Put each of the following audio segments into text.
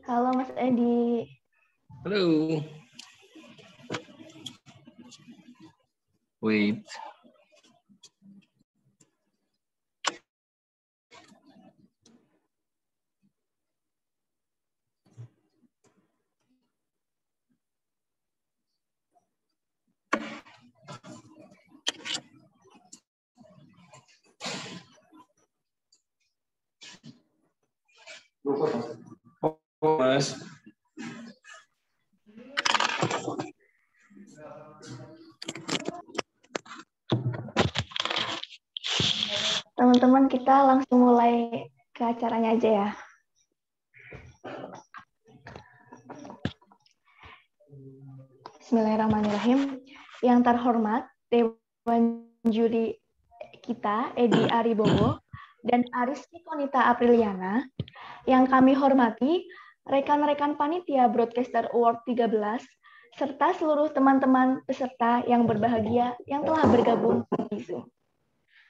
Halo Mas Edi. Halo. Wait. Oh, Mas. Teman-teman, kita langsung mulai ke acaranya aja ya. Bismillahirrahmanirrahim. Yang terhormat Dewan Juri kita, Edi Aribowo, dan Ariski Konita Apriliana. Yang kami hormati, rekan-rekan panitia Broadcaster Award 13, serta seluruh teman-teman peserta yang berbahagia yang telah bergabung di Zoom.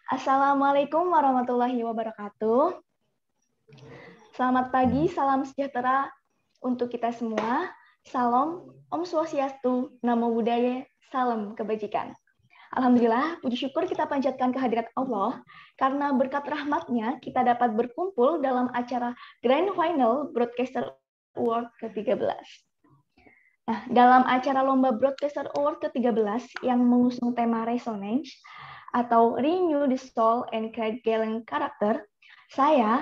Assalamualaikum warahmatullahi wabarakatuh. Selamat pagi, salam sejahtera untuk kita semua. Salam, Om Swastiastu, Namo Buddhaya, salam kebajikan. Alhamdulillah, puji syukur kita panjatkan kehadirat Allah, karena berkat rahmatnya kita dapat berkumpul dalam acara Grand Final Broadcaster Award ke-13. Nah, dalam acara Lomba Broadcaster Award ke-13 yang mengusung tema Resonance, atau Renew the Soul and Create Gallant Character, saya,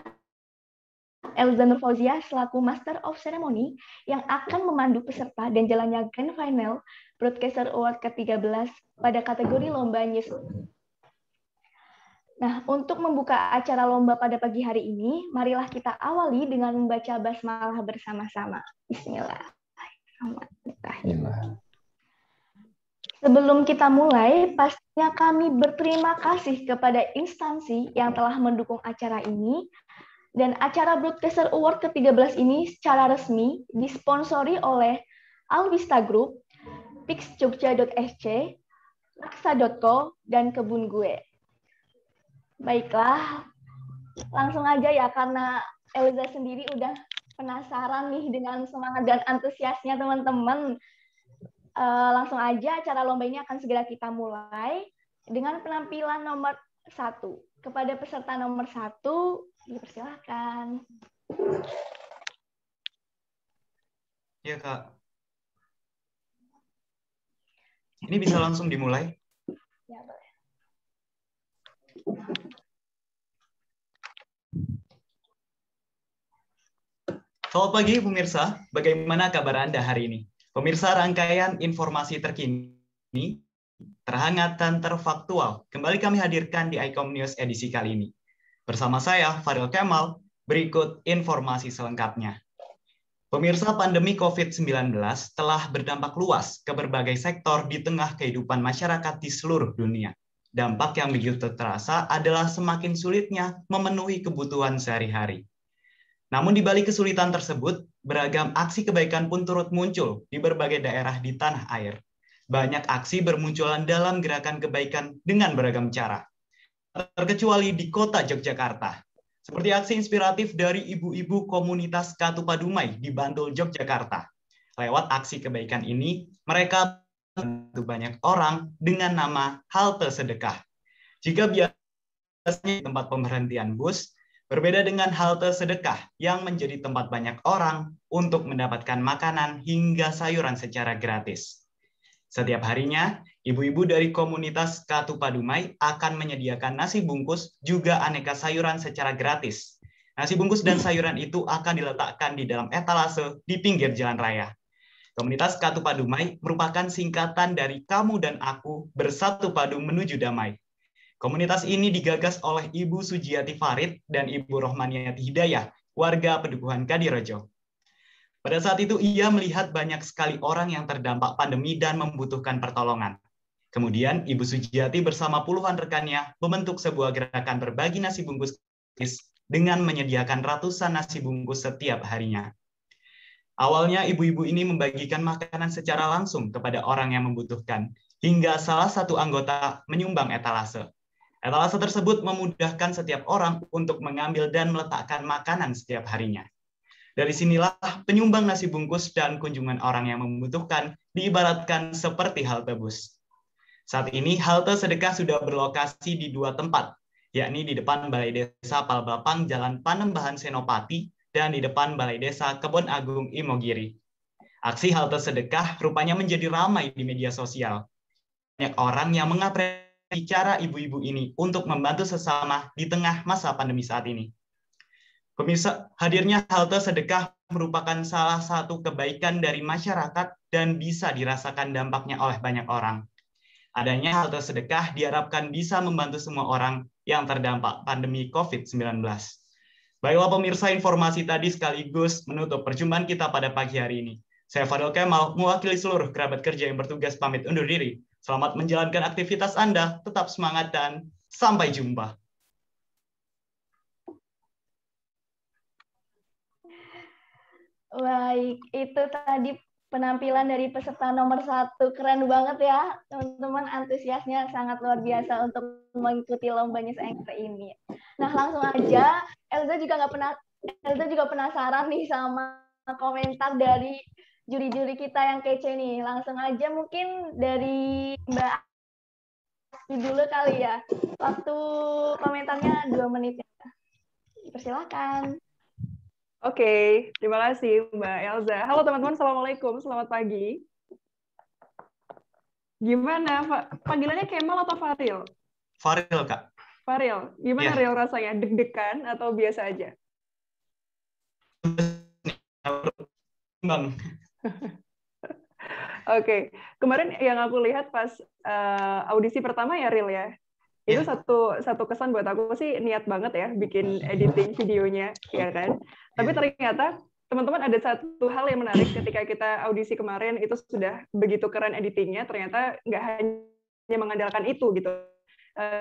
Elza Nur Fauzia, selaku Master of Ceremony yang akan memandu peserta dan jalannya Grand Final Broadcaster Award ke-13 pada kategori Lomba News. Nah, untuk membuka acara lomba pada pagi hari ini, marilah kita awali dengan membaca basmalah bersama-sama. Bismillahirrahmanirrahim. Sebelum kita mulai, pastinya kami berterima kasih kepada instansi yang telah mendukung acara ini. Dan acara Broadcaster Award ke-13 ini secara resmi disponsori oleh Alvista Group, pixjogja.sc, laksa.co, dan Kebun Gue. Baiklah, langsung aja ya, karena Elza sendiri udah penasaran nih dengan semangat dan antusiasnya teman-teman. Langsung aja acara lomba ini akan segera kita mulai dengan penampilan nomor 1. Kepada peserta nomor 1, dipersilakan. Ya, Kak. Ini bisa langsung dimulai? Ya, boleh. Selamat pagi, pemirsa. Bagaimana kabar Anda hari ini? Pemirsa, rangkaian informasi terkini, terhangat dan terfaktual kembali kami hadirkan di Icom News edisi kali ini. Bersama saya, Fadil Kemal, berikut informasi selengkapnya. Pemirsa, pandemi COVID-19 telah berdampak luas ke berbagai sektor di tengah kehidupan masyarakat di seluruh dunia. Dampak yang begitu terasa adalah semakin sulitnya memenuhi kebutuhan sehari-hari. Namun di balik kesulitan tersebut, beragam aksi kebaikan pun turut muncul di berbagai daerah di tanah air. Banyak aksi bermunculan dalam gerakan kebaikan dengan beragam cara. Terkecuali di kota Yogyakarta. Seperti aksi inspiratif dari ibu-ibu komunitas Katupadumai di Bantul, Yogyakarta. Lewat aksi kebaikan ini, mereka membantu banyak orang dengan nama halte sedekah. Jika biasanya tempat pemberhentian bus, berbeda dengan halte sedekah yang menjadi tempat banyak orang untuk mendapatkan makanan hingga sayuran secara gratis. Setiap harinya, ibu-ibu dari komunitas Katupadumai akan menyediakan nasi bungkus juga aneka sayuran secara gratis. Nasi bungkus dan sayuran itu akan diletakkan di dalam etalase di pinggir jalan raya. Komunitas Katupadumai merupakan singkatan dari Kamu dan Aku Bersatu Padu Menuju Damai. Komunitas ini digagas oleh Ibu Sujiati Farid dan Ibu Rohmaniati Hidayah, warga Pedukuhan Kadirejo. Pada saat itu ia melihat banyak sekali orang yang terdampak pandemi dan membutuhkan pertolongan. Kemudian Ibu Sujiati bersama puluhan rekannya membentuk sebuah gerakan berbagi nasi bungkus dengan menyediakan ratusan nasi bungkus setiap harinya. Awalnya ibu-ibu ini membagikan makanan secara langsung kepada orang yang membutuhkan, hingga salah satu anggota menyumbang etalase. Etalase tersebut memudahkan setiap orang untuk mengambil dan meletakkan makanan setiap harinya. Dari sinilah penyumbang nasi bungkus dan kunjungan orang yang membutuhkan diibaratkan seperti halte bus. Saat ini halte sedekah sudah berlokasi di 2 tempat, yakni di depan Balai Desa Palbapang Jalan Panembahan Senopati dan di depan Balai Desa Kebon Agung Imogiri. Aksi halte sedekah rupanya menjadi ramai di media sosial. Banyak orang yang mengapresiasi cara ibu-ibu ini untuk membantu sesama di tengah masa pandemi saat ini. Pemirsa, hadirnya halte sedekah merupakan salah satu kebaikan dari masyarakat dan bisa dirasakan dampaknya oleh banyak orang. Adanya halte sedekah diharapkan bisa membantu semua orang yang terdampak pandemi COVID-19. Baiklah pemirsa, informasi tadi sekaligus menutup perjumpaan kita pada pagi hari ini. Saya Fadil Kemal, mewakili seluruh kerabat kerja yang bertugas pamit undur diri. Selamat menjalankan aktivitas Anda, tetap semangat dan sampai jumpa. Baik, itu tadi penampilan dari peserta nomor 1. Keren banget ya, teman-teman, antusiasnya sangat luar biasa untuk mengikuti lomba News Anchor ini. Nah, langsung aja, Elza juga penasaran nih sama komentar dari juri-juri kita yang kece nih. Langsung aja mungkin dari Mbak Aski dulu kali ya. Waktu komentarnya 2 menit. Persilakan. Oke, terima kasih Mbak Elza. Halo teman-teman, Assalamualaikum, selamat pagi. Gimana, panggilannya Kemal atau Faril? Faril, Kak. Faril, gimana Ril rasanya? Deg-degan atau biasa aja? Bang. Oke, kemarin yang aku lihat pas audisi pertama ya Ril ya, itu satu kesan buat aku sih niat banget ya bikin editing videonya, ya kan? Tapi ternyata teman-teman ada satu hal yang menarik ketika kita audisi kemarin itu sudah begitu keren editingnya, ternyata nggak hanya mengandalkan itu gitu.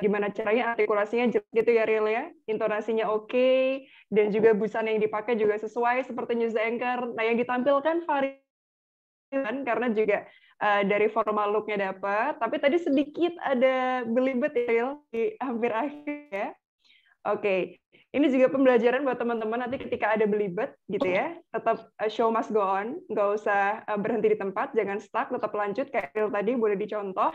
Gimana caranya artikulasinya jelas gitu ya Ril ya, intonasinya oke, dan juga busana yang dipakai juga sesuai seperti news anchor. Nah yang ditampilkan Farid karena juga dari formal look-nya dapat, tapi tadi sedikit ada belibet ya di hampir akhir ya. Oke, ini juga pembelajaran buat teman-teman nanti ketika ada belibet gitu ya, tetap show must go on, nggak usah berhenti di tempat, jangan stuck, tetap lanjut kayak Ril tadi boleh dicontoh.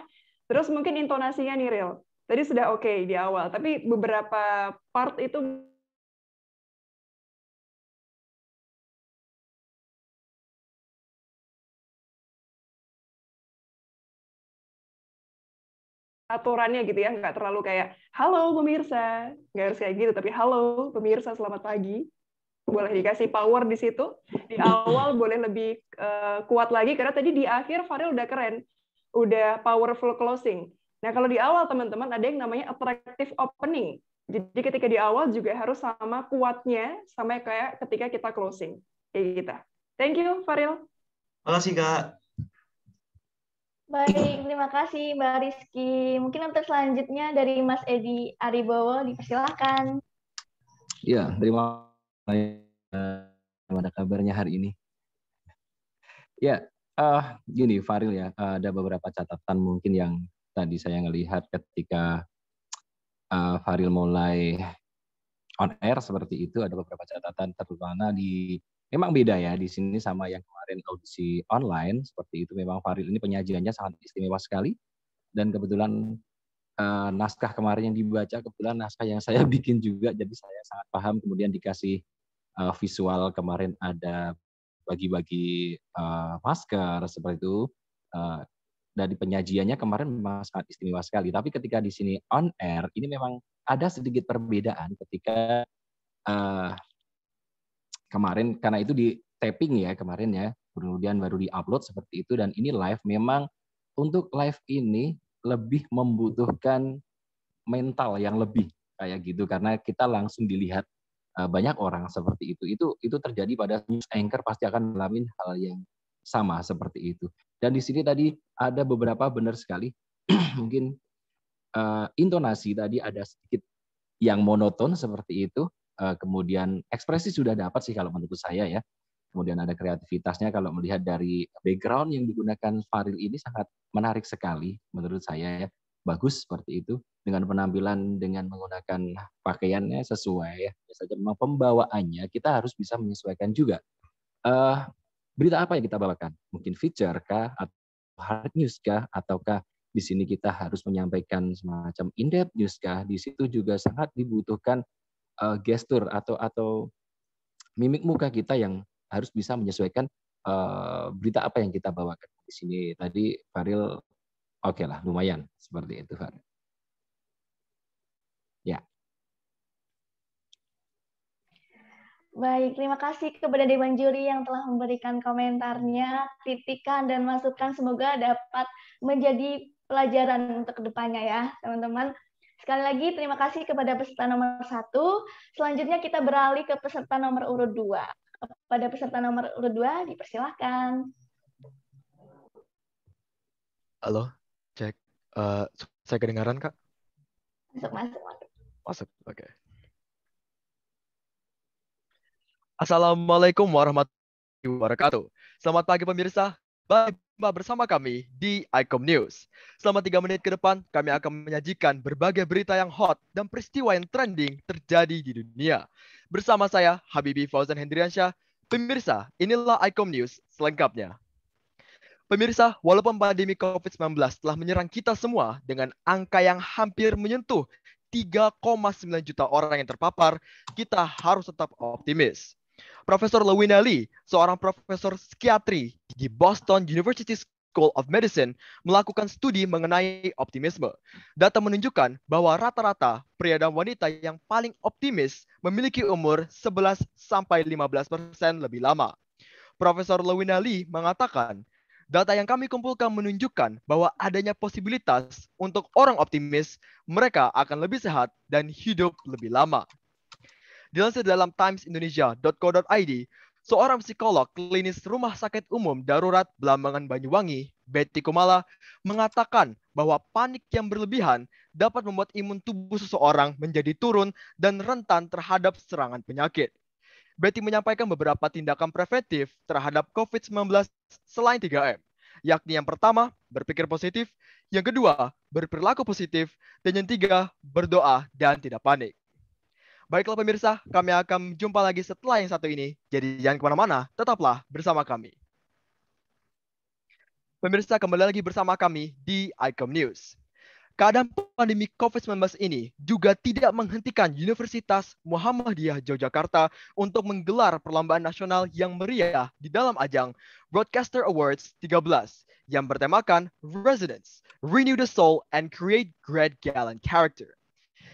Terus mungkin intonasinya nih Ril, tadi sudah oke di awal, tapi beberapa part itu aturannya gitu ya, nggak terlalu kayak halo pemirsa, nggak harus kayak gitu, tapi halo pemirsa selamat pagi. Boleh dikasih power di situ. Di awal boleh lebih kuat lagi, karena tadi di akhir Faril udah keren, udah powerful closing. Nah kalau di awal teman-teman ada yang namanya attractive opening. Jadi ketika di awal juga harus sama kuatnya, sama kayak ketika kita closing. Kayak gitu. Thank you Faril. Terima kasih Kak. Baik, terima kasih Mbak Rizky. Mungkin untuk selanjutnya dari Mas Edi Aribowo, dipersilakan. Ya, terima kasih. Gimana kabarnya hari ini? Ya, gini Faril ya, ada beberapa catatan mungkin yang tadi saya ngelihat ketika Faril mulai on air seperti itu, ada beberapa catatan terutama memang beda ya di sini sama yang kemarin audisi online seperti itu. Memang Faril ini penyajiannya sangat istimewa sekali, dan kebetulan naskah kemarin yang dibaca kebetulan naskah yang saya bikin juga, jadi saya sangat paham. Kemudian dikasih visual kemarin ada bagi-bagi masker seperti itu. Dari penyajiannya kemarin memang sangat istimewa sekali. Tapi ketika di sini on air ini memang ada sedikit perbedaan ketika kemarin, karena itu di taping ya kemarin ya, kemudian baru di-upload seperti itu, dan ini live. Memang untuk live ini lebih membutuhkan mental yang lebih kayak gitu, karena kita langsung dilihat banyak orang seperti itu. Itu terjadi pada news anchor, pasti akan mengalami hal yang sama seperti itu. Dan di sini tadi ada beberapa benar sekali, mungkin intonasi tadi ada sedikit yang monoton seperti itu. Kemudian ekspresi sudah dapat sih kalau menurut saya ya. Kemudian ada kreativitasnya, kalau melihat dari background yang digunakan Faril ini sangat menarik sekali menurut saya ya. Bagus seperti itu, dengan penampilan, dengan menggunakan pakaiannya sesuai ya. Biasanya memang pembawaannya kita harus bisa menyesuaikan juga berita apa yang kita bawakan? Mungkin feature kah, atau hard news kah, ataukah di sini kita harus menyampaikan semacam in-depth news kah? Di situ juga sangat dibutuhkan gestur atau mimik muka kita yang harus bisa menyesuaikan berita apa yang kita bawakan. Di sini tadi Faril oke lah, lumayan seperti itu Faril. Ya. Baik, terima kasih kepada Dewan Juri yang telah memberikan komentarnya, kritikan, dan masukan. Semoga dapat menjadi pelajaran untuk kedepannya ya, teman-teman. Sekali lagi, terima kasih kepada peserta nomor 1. Selanjutnya kita beralih ke peserta nomor urut 2. Kepada peserta nomor urut 2, dipersilahkan. Halo, cek. Saya kedengaran, Kak? Masuk. Masuk, oke. Assalamualaikum warahmatullahi wabarakatuh. Selamat pagi pemirsa. Jumpa bersama kami di ICOM News. Selama 3 menit ke depan, kami akan menyajikan berbagai berita yang hot dan peristiwa yang trending terjadi di dunia. Bersama saya, Habibi Fauzan Hendriansyah. Pemirsa, inilah ICOM News selengkapnya. Pemirsa, walaupun pandemi COVID-19 telah menyerang kita semua dengan angka yang hampir menyentuh 3,9 juta orang yang terpapar, kita harus tetap optimis. Profesor Lewina Lee, seorang profesor psikiatri di Boston University School of Medicine, melakukan studi mengenai optimisme. Data menunjukkan bahwa rata-rata pria dan wanita yang paling optimis memiliki umur 11-15% lebih lama. Profesor Lewina Lee mengatakan, data yang kami kumpulkan menunjukkan bahwa adanya posibilitas untuk orang optimis, mereka akan lebih sehat dan hidup lebih lama. Dilansir dalam timesindonesia.co.id, seorang psikolog klinis Rumah Sakit Umum Darurat Blambangan Banyuwangi, Betty Kumala, mengatakan bahwa panik yang berlebihan dapat membuat imun tubuh seseorang menjadi turun dan rentan terhadap serangan penyakit. Betty menyampaikan beberapa tindakan preventif terhadap COVID-19 selain 3M, yakni yang pertama, berpikir positif, yang kedua, berperilaku positif, dan yang tiga, berdoa dan tidak panik. Baiklah pemirsa, kami akan jumpa lagi setelah yang satu ini. Jadi jangan kemana-mana, tetaplah bersama kami. Pemirsa, kembali lagi bersama kami di ICOM News. Keadaan pandemi COVID-19 ini juga tidak menghentikan Universitas Muhammadiyah Yogyakarta untuk menggelar perlombaan nasional yang meriah di dalam ajang Broadcaster Awards 13 yang bertemakan Resonance, Renew the Soul, and Create Great Gallant Character.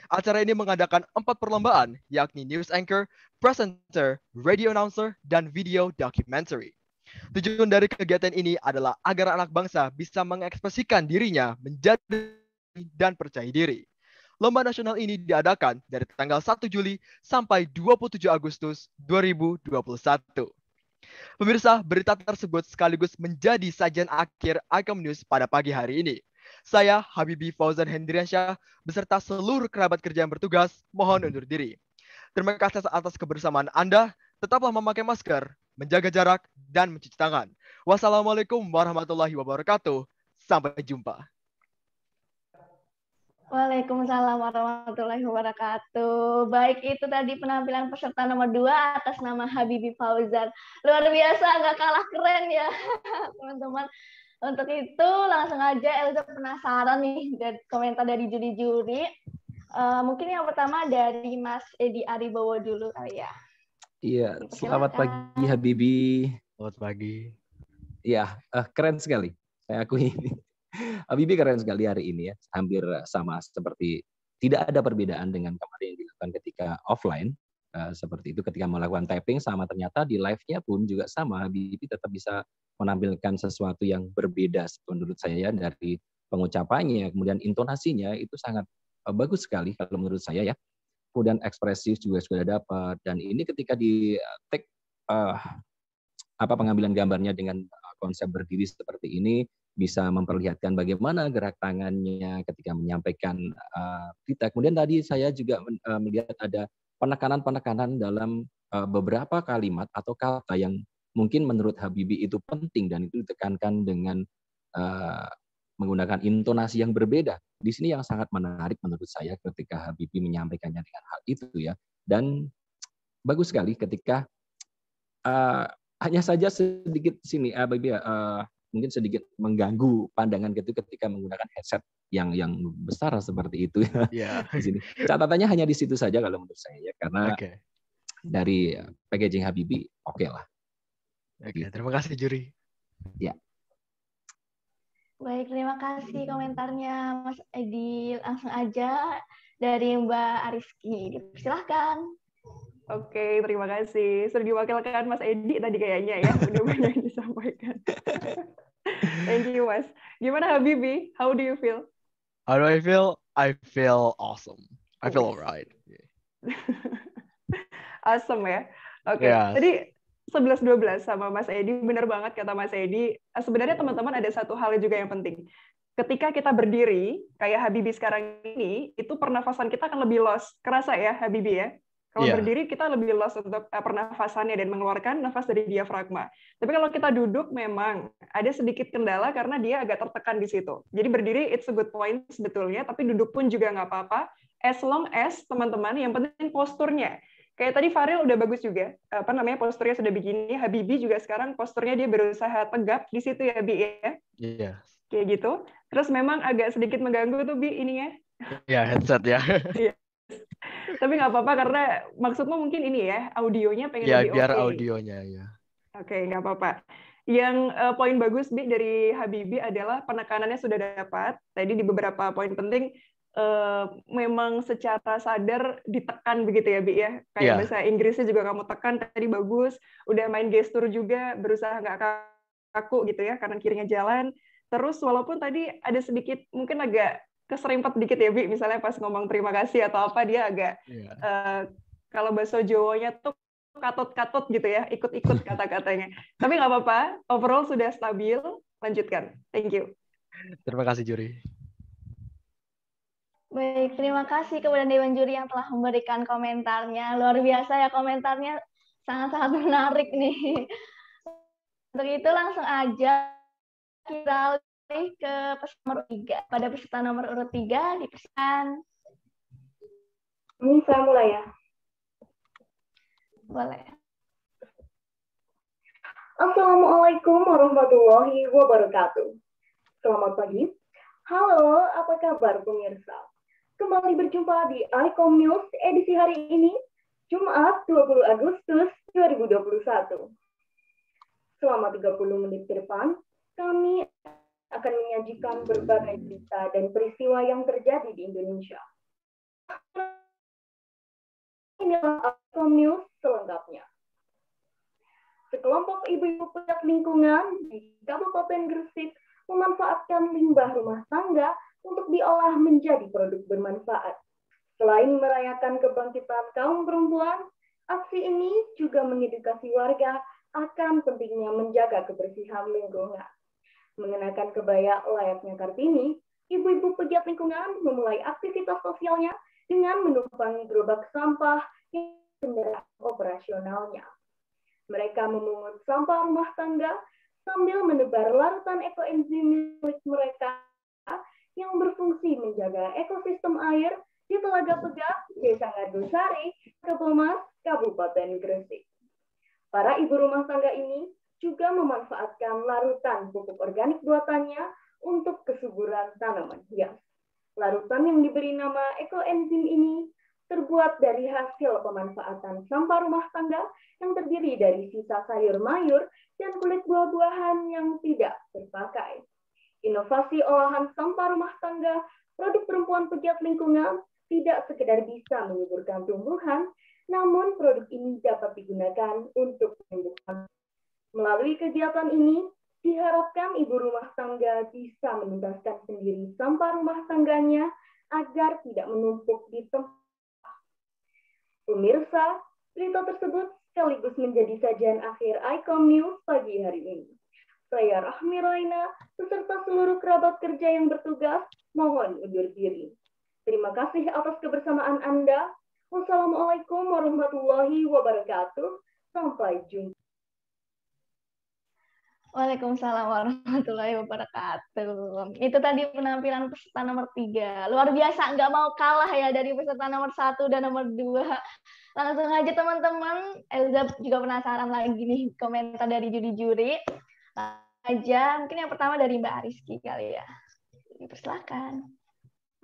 Acara ini mengadakan 4 perlombaan, yakni News Anchor, Presenter, Radio Announcer, dan Video Documentary. Tujuan dari kegiatan ini adalah agar anak bangsa bisa mengekspresikan dirinya menjadi dan percaya diri. Lomba nasional ini diadakan dari tanggal 1 Juli sampai 27 Agustus 2021. Pemirsa, berita tersebut sekaligus menjadi sajian akhir ICOM News pada pagi hari ini. Saya, Habibi Fauzan Hendriansyah, beserta seluruh kerabat kerja yang bertugas, mohon undur diri. Terima kasih atas kebersamaan Anda. Tetaplah memakai masker, menjaga jarak, dan mencuci tangan. Wassalamualaikum warahmatullahi wabarakatuh. Sampai jumpa. Waalaikumsalam warahmatullahi wabarakatuh. Baik, itu tadi penampilan peserta nomor 2 atas nama Habibi Fauzan. Luar biasa, nggak kalah keren ya, teman-teman. Untuk itu, langsung aja Elza penasaran nih dari komentar dari juri-juri. Mungkin yang pertama dari Mas Edi Aribowo dulu kali ya. Iya, selamat pagi Habibi. Selamat pagi. Iya, keren sekali. Saya akui ini. Habibi keren sekali hari ini ya. Hampir sama seperti, tidak ada perbedaan dengan kemarin yang dilakukan ketika offline. Seperti itu ketika melakukan typing, sama ternyata di live-nya pun juga sama. Habibi tetap bisa menampilkan sesuatu yang berbeda menurut saya ya, dari pengucapannya, kemudian intonasinya itu sangat bagus sekali kalau menurut saya ya. Kemudian ekspresif juga sudah dapat, dan ini ketika di take pengambilan gambarnya dengan konsep berdiri seperti ini bisa memperlihatkan bagaimana gerak tangannya ketika menyampaikan berita. Kemudian tadi saya juga melihat ada penekanan-penekanan dalam beberapa kalimat atau kata yang mungkin menurut Habibi itu penting dan itu ditekankan dengan menggunakan intonasi yang berbeda. Di sini yang sangat menarik menurut saya ketika Habibi menyampaikannya dengan hal itu ya. Dan bagus sekali ketika hanya saja sedikit sini, Baby, mungkin sedikit mengganggu pandangan gitu ketika menggunakan headset yang besar seperti itu ya. Iya. Di sini. Catatannya hanya di situ saja kalau menurut saya ya, karena Oke. dari packaging Habibie oke lah. Oke, terima kasih Juri. Ya. Baik, terima kasih komentarnya Mas Edi. Langsung aja dari Mbak Ariski. Silahkan. Oke, terima kasih. Sudah diwakilkan Mas Edi tadi kayaknya ya. Udah banyak yang disampaikan. Thank you, Mas. Gimana Habibie? How do you feel? How do I feel? I feel awesome. I feel alright. Awesome ya. Oke. Yes. Tadi 11-12 sama Mas Edi, benar banget kata Mas Edi. Sebenarnya teman-teman ada satu hal juga yang penting. Ketika kita berdiri, kayak Habibie sekarang ini, itu pernafasan kita akan lebih loss. Kerasa ya Habibie ya? Kalau berdiri kita lebih loss untuk pernafasannya dan mengeluarkan nafas dari diafragma. Tapi kalau kita duduk memang ada sedikit kendala karena dia agak tertekan di situ. Jadi berdiri it's a good point sebetulnya, tapi duduk pun juga nggak apa-apa. As long as teman-teman, yang penting posturnya. Kayak tadi Faril udah bagus juga, posturnya sudah begini. Habibie juga sekarang posturnya dia berusaha tegap di situ ya, Bi ya. Iya. Kayak gitu. Terus memang agak sedikit mengganggu tuh Bi ininya. Iya, headset ya. Iya. Tapi nggak apa-apa karena maksudmu mungkin ini ya, audionya pengen Ya, lebih biar oke. audionya ya. Oke, nggak apa-apa. Yang poin bagus Bi dari Habibie adalah penekanannya sudah dapat. Tadi di beberapa poin penting memang secara sadar ditekan begitu ya, Bi ya. Kayak bahasa Inggrisnya juga kamu tekan tadi bagus. Udah main gestur juga, berusaha nggak kaku gitu ya, kanan kirinya jalan. Terus walaupun tadi ada sedikit mungkin agak keserimpet dikit ya, Bi, misalnya pas ngomong terima kasih atau apa dia agak kalau bahasa Jawanya tuh katut-katut gitu ya, ikut-ikut kata-katanya. Tapi nggak apa-apa, overall sudah stabil. Lanjutkan. Thank you. Terima kasih Juri. Baik, terima kasih kepada Dewan Juri yang telah memberikan komentarnya. Luar biasa ya komentarnya, sangat-sangat menarik nih. Untuk itu langsung aja kita ke peserta nomor 3. Pada peserta nomor urut 3 dipersilakan. Ini saya mulai ya. Boleh. Assalamualaikum warahmatullahi wabarakatuh. Selamat pagi. Halo, apa kabar pemirsa? Kembali berjumpa di ICOM News edisi hari ini, Jumat 20 Agustus 2021. Selama 30 menit ke depan, kami akan menyajikan berbagai berita dan peristiwa yang terjadi di Indonesia. Inilah ICOM News selengkapnya. Sekelompok ibu-ibu pegiat lingkungan di Kabupaten Gresik memanfaatkan limbah rumah tangga untuk diolah menjadi produk bermanfaat. Selain merayakan kebangkitan kaum perempuan, aksi ini juga mengedukasi warga akan pentingnya menjaga kebersihan lingkungan. Mengenakan kebaya layaknya Kartini, ibu-ibu pegiat lingkungan memulai aktivitas sosialnya dengan menumpangi gerobak sampah yang kendaraan operasionalnya. Mereka memungut sampah rumah tangga sambil menebar larutan ekoenzim milik mereka yang berfungsi menjaga ekosistem air di Telaga Pegah, Desa Ngadusari, Kebomas, Kabupaten Gresik. Para ibu rumah tangga ini juga memanfaatkan larutan pupuk organik buatannya untuk kesuburan tanaman hias. Larutan yang diberi nama ekoenzim ini terbuat dari hasil pemanfaatan sampah rumah tangga yang terdiri dari sisa sayur mayur dan kulit buah-buahan yang tidak terpakai. Inovasi olahan sampah rumah tangga, produk perempuan pegiat lingkungan, tidak sekedar bisa menyuburkan tumbuhan, namun produk ini dapat digunakan untuk penyembuhan. Melalui kegiatan ini, diharapkan ibu rumah tangga bisa menuntaskan sendiri sampah rumah tangganya agar tidak menumpuk di tempat. Pemirsa, berita tersebut sekaligus menjadi sajian akhir ICOM News pagi hari ini. Saya Rahmi Raina, beserta seluruh kerabat kerja yang bertugas, mohon undur diri. Terima kasih atas kebersamaan Anda. Wassalamualaikum warahmatullahi wabarakatuh. Sampai jumpa. Waalaikumsalam warahmatullahi wabarakatuh. Itu tadi penampilan peserta nomor 3. Luar biasa, nggak mau kalah ya dari peserta nomor 1 dan nomor 2. Langsung aja teman-teman, Elza juga penasaran lagi nih komentar dari juri-juri. Aja, mungkin yang pertama dari Mbak Ariski kali ya. Dipersilakan.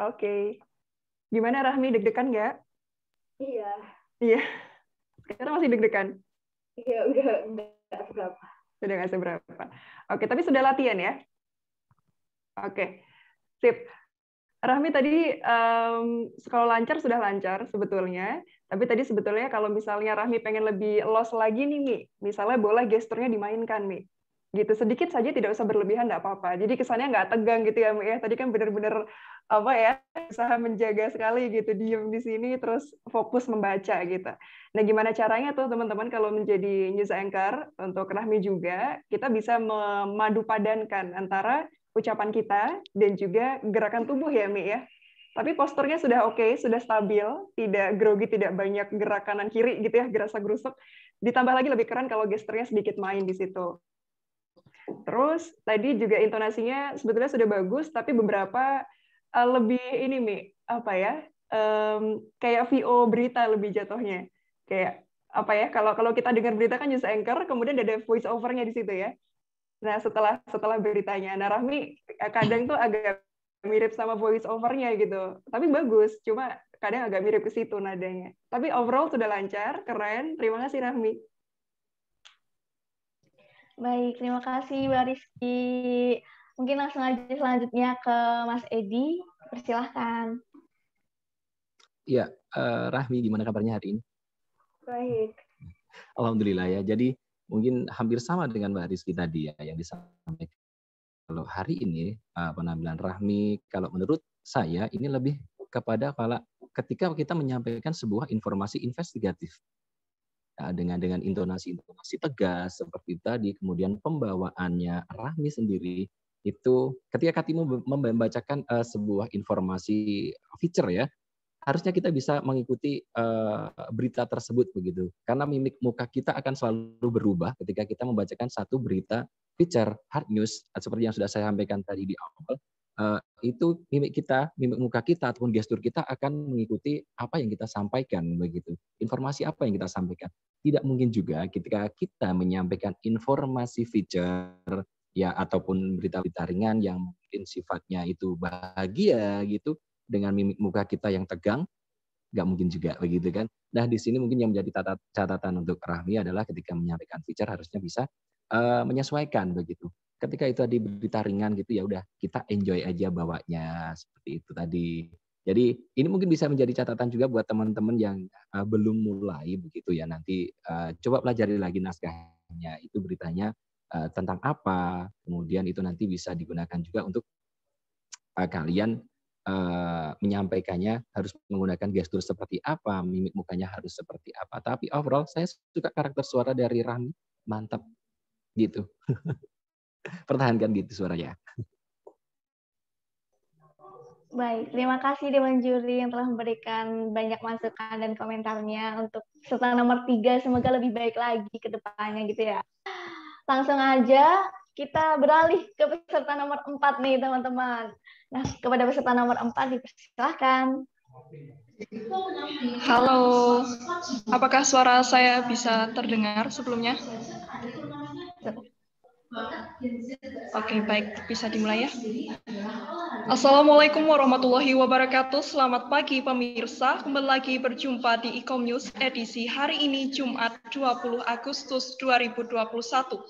Oke. Gimana Rahmi, deg-degan nggak? Iya. Iya. Sekarang masih deg-degan? Iya, enggak seberapa. Sudah nggak seberapa. Oke, tapi sudah latihan ya? Oke, sip. Rahmi tadi kalau lancar sudah lancar sebetulnya, tapi tadi sebetulnya kalau misalnya Rahmi pengen lebih los lagi nih, Mi, misalnya boleh gesturnya dimainkan, Mi. Gitu, sedikit saja, tidak usah berlebihan, nggak apa-apa. Jadi kesannya nggak tegang gitu ya, Mi, ya. Tadi kan benar-benar apa ya, usaha menjaga sekali gitu, diem di sini, terus fokus membaca gitu. Nah, gimana caranya tuh teman-teman kalau menjadi news anchor, untuk Rahmi juga, kita bisa memadupadankan antara ucapan kita dan juga gerakan tubuh ya, Mi ya. Tapi posturnya sudah oke, sudah stabil, tidak grogi, tidak banyak gerak kanan kiri gitu ya, gerasa-gerusuk. Ditambah lagi lebih keren kalau gesturnya sedikit main di situ. Terus tadi juga intonasinya sebetulnya sudah bagus, tapi beberapa lebih ini, Mi, apa ya? Kayak VO berita lebih jatuhnya. Kayak apa ya? Kalau kita dengar berita kan news anchor, kemudian ada voice over-nya di situ ya. Nah, setelah beritanya, nah Rahmi kadang tuh agak mirip sama voice over-nya gitu. Tapi bagus, cuma kadang agak mirip ke situ nadanya. Tapi overall sudah lancar, keren. Terima kasih Rahmi. Baik, terima kasih Mbak Rizky. Mungkin langsung aja selanjutnya ke Mas Edi. Persilahkan. Iya, Rahmi, gimana kabarnya hari ini? Baik. Alhamdulillah ya. Jadi mungkin hampir sama dengan Mbak Rizky tadi ya yang disampaikan. Kalau hari ini penampilan Rahmi, kalau menurut saya ini lebih kepada ketika kita menyampaikan sebuah informasi investigatif. Dengan intonasi tegas seperti tadi, kemudian pembawaannya Rahmi sendiri itu ketika Katimu membacakan sebuah informasi feature ya, harusnya kita bisa mengikuti berita tersebut begitu, karena mimik muka kita akan selalu berubah ketika kita membacakan satu berita feature hard news seperti yang sudah saya sampaikan tadi di awal. Itu mimik muka kita ataupun gestur kita akan mengikuti apa yang kita sampaikan begitu. Informasi apa yang kita sampaikan. Tidak mungkin juga ketika kita menyampaikan informasi feature ya ataupun berita-berita ringan yang mungkin sifatnya itu bahagia gitu dengan mimik muka kita yang tegang, nggak mungkin juga begitu kan. Nah, di sini mungkin yang menjadi catatan untuk Rahmi adalah ketika menyampaikan feature harusnya bisa menyesuaikan begitu. Ketika itu tadi berita ringan gitu ya udah kita enjoy aja bawanya seperti itu tadi. Jadi ini mungkin bisa menjadi catatan juga buat teman-teman yang belum mulai begitu ya, nanti coba pelajari lagi naskahnya, itu beritanya tentang apa, kemudian itu nanti bisa digunakan juga untuk kalian menyampaikannya harus menggunakan gestur seperti apa, mimik mukanya harus seperti apa. Tapi overall saya suka karakter suara dari Rahmi, mantap gitu. Pertahankan gitu suaranya. Baik, terima kasih Dewan Juri yang telah memberikan banyak masukan dan komentarnya untuk peserta nomor 3. Semoga lebih baik lagi ke depannya gitu ya. Langsung aja kita beralih ke peserta nomor 4 nih teman-teman. Nah, kepada peserta nomor 4 dipersilakan. Halo, apakah suara saya bisa terdengar sebelumnya? Oke, baik. Bisa dimulai ya? Assalamualaikum warahmatullahi wabarakatuh. Selamat pagi pemirsa. Kembali lagi berjumpa di Ikom News edisi hari ini Jumat 20 Agustus 2021.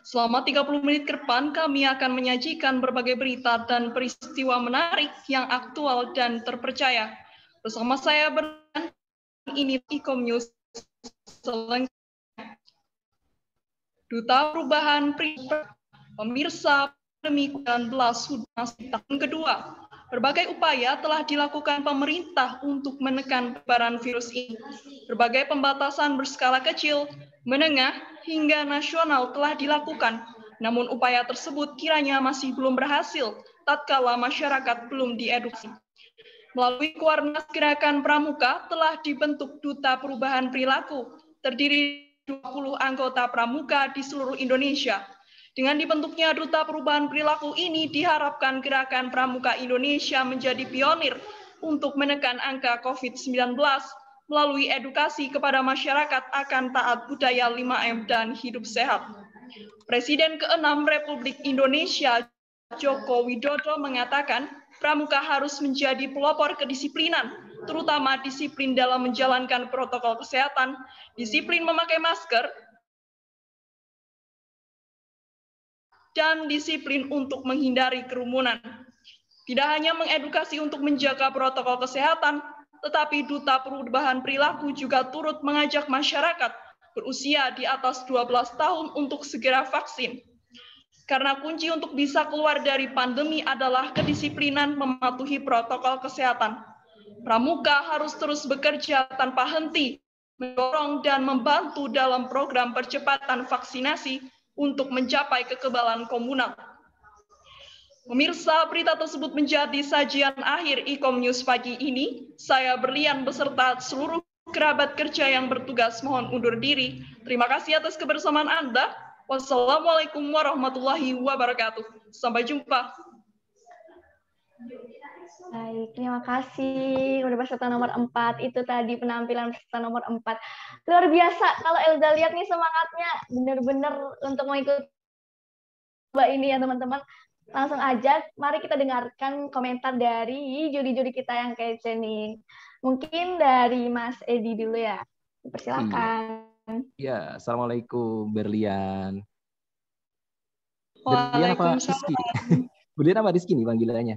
Selama 30 menit ke depan kami akan menyajikan berbagai berita dan peristiwa menarik yang aktual dan terpercaya. Bersama saya ini Ikom News selengkapnya. Duta Perubahan Pemirsa, pandemi COVID-19 sudah masuk tahun kedua. Berbagai upaya telah dilakukan pemerintah untuk menekan penyebaran virus ini. Berbagai pembatasan berskala kecil, menengah, hingga nasional telah dilakukan. Namun upaya tersebut kiranya masih belum berhasil tatkala masyarakat belum diedukasi. Melalui Kuarnas Gerakan Pramuka telah dibentuk Duta Perubahan Perilaku, terdiri 20 anggota pramuka di seluruh Indonesia. Dengan dibentuknya Duta Perubahan Perilaku ini diharapkan Gerakan Pramuka Indonesia menjadi pionir untuk menekan angka COVID-19 melalui edukasi kepada masyarakat akan taat budaya 5M dan hidup sehat. Presiden ke-6 Republik Indonesia Joko Widodo mengatakan pramuka harus menjadi pelopor kedisiplinan, terutama disiplin dalam menjalankan protokol kesehatan, disiplin memakai masker, dan disiplin untuk menghindari kerumunan. Tidak hanya mengedukasi untuk menjaga protokol kesehatan, tetapi Duta Perubahan Perilaku juga turut mengajak masyarakat berusia di atas 12 tahun untuk segera vaksin. Karena kunci untuk bisa keluar dari pandemi adalah kedisiplinan mematuhi protokol kesehatan. Pramuka harus terus bekerja tanpa henti, mendorong dan membantu dalam program percepatan vaksinasi untuk mencapai kekebalan komunal. Pemirsa, berita tersebut menjadi sajian akhir Ikom News pagi ini. Saya Berlian beserta seluruh kerabat kerja yang bertugas mohon undur diri. Terima kasih atas kebersamaan Anda. Wassalamualaikum warahmatullahi wabarakatuh. Sampai jumpa. Baik, terima kasih. Udah peserta nomor 4. Itu tadi penampilan peserta nomor 4. Luar biasa. Kalau Elza lihat nih semangatnya benar-benar untuk mengikuti lomba ini ya teman-teman. Langsung aja, mari kita dengarkan komentar dari juri-juri kita yang kece nih. Mungkin dari Mas Edi dulu ya. Persilakan. Ya, Assalamualaikum Berlian. Berlian apa Rizky? Berlian apa Rizky nih panggilannya?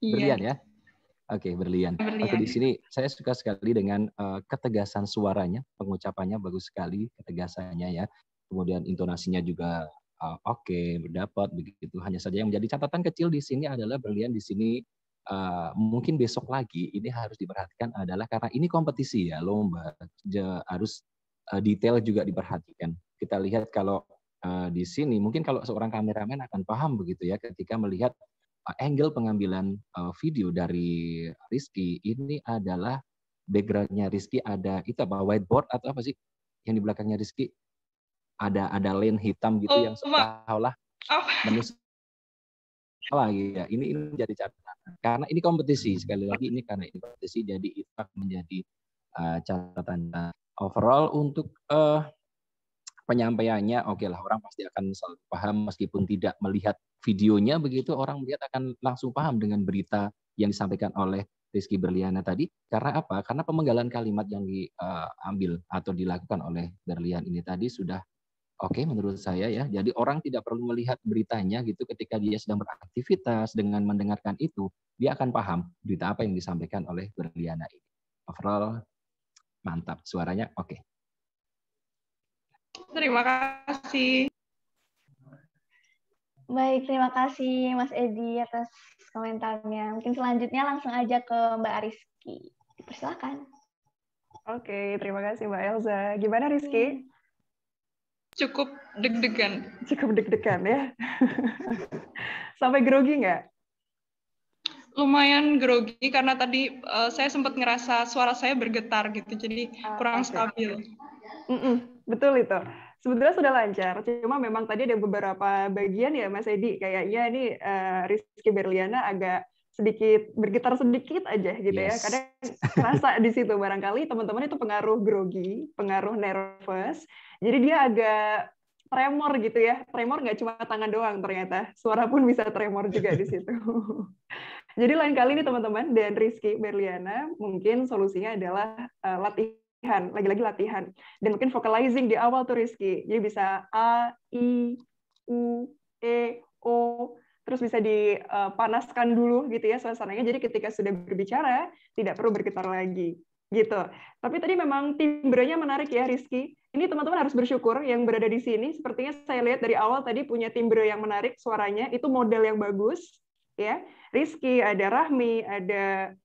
Iya. Berlian ya? Oke, Berlian. Oke, di sini saya suka sekali dengan ketegasan suaranya, pengucapannya bagus sekali, ketegasannya ya. Kemudian intonasinya juga oke, berdapat begitu. Hanya saja yang menjadi catatan kecil di sini adalah Berlian di sini mungkin besok lagi ini harus diperhatikan adalah karena ini kompetisi ya, lomba, harus detail juga diperhatikan. Kita lihat kalau di sini mungkin kalau seorang kameramen akan paham begitu ya ketika melihat angle pengambilan video dari Rizky ini adalah backgroundnya Rizky ada itu apa whiteboard atau apa sih yang di belakangnya Rizky ada lane hitam gitu yang seolah-olah menusuk lagi ya. Ini menjadi catatan karena ini kompetisi sekali lagi ini karena ini kompetisi jadi itu menjadi catatan overall untuk penyampaiannya oke lah orang pasti akan selalu paham meskipun tidak melihat videonya begitu orang melihat akan langsung paham dengan berita yang disampaikan oleh Rizky Berliana tadi karena apa? Karena pemenggalan kalimat yang diambil atau dilakukan oleh Berlian ini tadi sudah oke menurut saya ya. Jadi orang tidak perlu melihat beritanya gitu ketika dia sedang beraktivitas dengan mendengarkan itu dia akan paham berita apa yang disampaikan oleh Berliana ini. Overall mantap suaranya oke. Terima kasih. Baik, terima kasih Mas Edi atas komentarnya. Mungkin selanjutnya langsung aja ke Mbak Rizky. Persilakan. Oke, terima kasih Mbak Elza. Gimana Rizky? Cukup deg-degan. Cukup deg-degan ya. Sampai grogi nggak? Lumayan grogi karena tadi saya sempat ngerasa suara saya bergetar gitu, jadi kurang stabil. Betul itu. Sebetulnya sudah lancar, cuma memang tadi ada beberapa bagian ya Mas Edi, kayaknya ini Rizky Berliana agak sedikit bergetar sedikit aja gitu ya. Kadang rasa di situ barangkali teman-teman itu pengaruh grogi, pengaruh nervous. Jadi dia agak tremor gitu ya. Tremor nggak cuma tangan doang ternyata, suara pun bisa tremor juga di situ. Jadi lain kali nih teman-teman dan Rizky Berliana mungkin solusinya adalah latihan, lagi-lagi latihan. Dan mungkin vocalizing di awal tuh Rizky. Jadi bisa A, I, U, E, O, terus bisa dipanaskan dulu gitu ya suasananya. Jadi ketika sudah berbicara, tidak perlu bergetar lagi. Gitu. Tapi tadi memang timbrenya menarik ya Rizky. Ini teman-teman harus bersyukur yang berada di sini. Sepertinya saya lihat dari awal tadi punya timbre yang menarik suaranya. Itu model yang bagus. Ya, Rizky, ada Rahmi, ada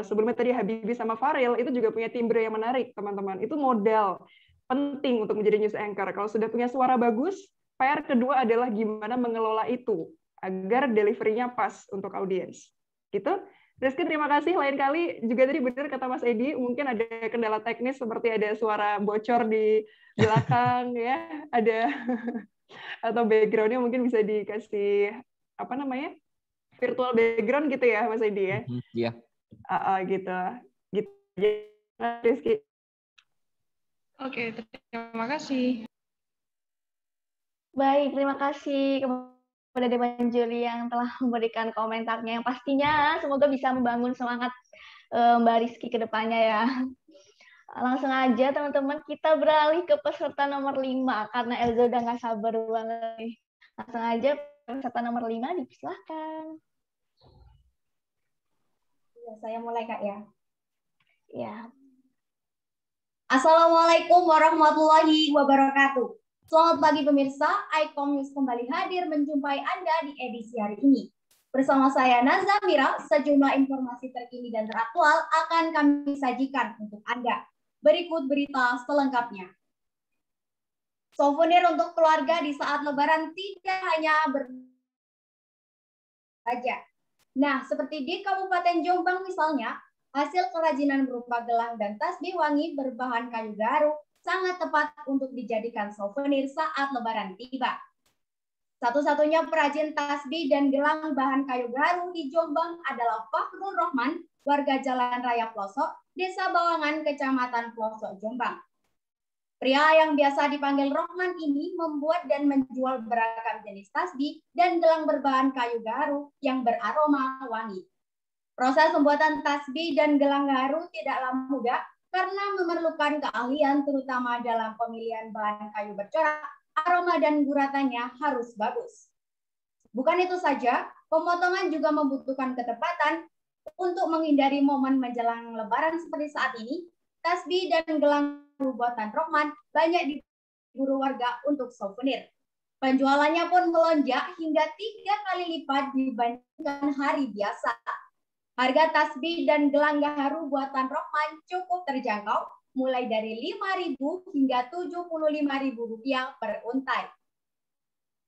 sebelumnya tadi Habibie sama Faril, itu juga punya timbre yang menarik, teman-teman. Itu modal penting untuk menjadi news anchor. Kalau sudah punya suara bagus, PR kedua adalah gimana mengelola itu agar delivery-nya pas untuk audiens. Gitu. Rizky, terima kasih. Lain kali juga tadi benar kata Mas Edi, mungkin ada kendala teknis seperti ada suara bocor di belakang, ya, ada Atau background-nya mungkin bisa dikasih apa namanya? Virtual background gitu ya, Mas Edi ya? Iya. Gitu. Gitu aja, Rizky. Oke, terima kasih. Baik, terima kasih kepada Dewan Juri yang telah memberikan komentarnya yang pastinya semoga bisa membangun semangat Mbak Rizky ke depannya ya. Langsung aja teman-teman kita beralih ke peserta nomor 5 karena Elza udah nggak sabar banget. Langsung aja peserta nomor 5 dipersilahkan. Ya, saya mulai Kak ya. Ya. Assalamualaikum warahmatullahi wabarakatuh. Selamat pagi pemirsa, Icom News kembali hadir menjumpai Anda di edisi hari ini. Bersama saya Nazza Mira, sejumlah informasi terkini dan teraktual akan kami sajikan untuk Anda. Berikut berita selengkapnya. Souvenir untuk keluarga di saat Lebaran tidak hanya saja. Nah, seperti di Kabupaten Jombang misalnya, hasil kerajinan berupa gelang dan tasbih wangi berbahan kayu garu sangat tepat untuk dijadikan souvenir saat Lebaran tiba. Satu-satunya perajin tasbih dan gelang bahan kayu garu di Jombang adalah Fakhrul Rohman, warga Jalan Raya Plosok, Desa Bawangan, Kecamatan Plosok, Jombang. Pria yang biasa dipanggil Rohman ini membuat dan menjual beragam jenis tasbih dan gelang berbahan kayu garu yang beraroma wangi. Proses pembuatan tasbih dan gelang garu tidaklah mudah karena memerlukan keahlian terutama dalam pemilihan bahan kayu bercorak, aroma dan guratannya harus bagus. Bukan itu saja, pemotongan juga membutuhkan ketepatan untuk menghindari momen menjelang Lebaran seperti saat ini. Tasbih dan gelang buatan Rohman banyak diburu warga untuk souvenir. Penjualannya pun melonjak hingga 3 kali lipat dibandingkan hari biasa. Harga tasbih dan gelang gaharu buatan Rohman cukup terjangkau, mulai dari Rp5.000 hingga Rp75.000 per untai.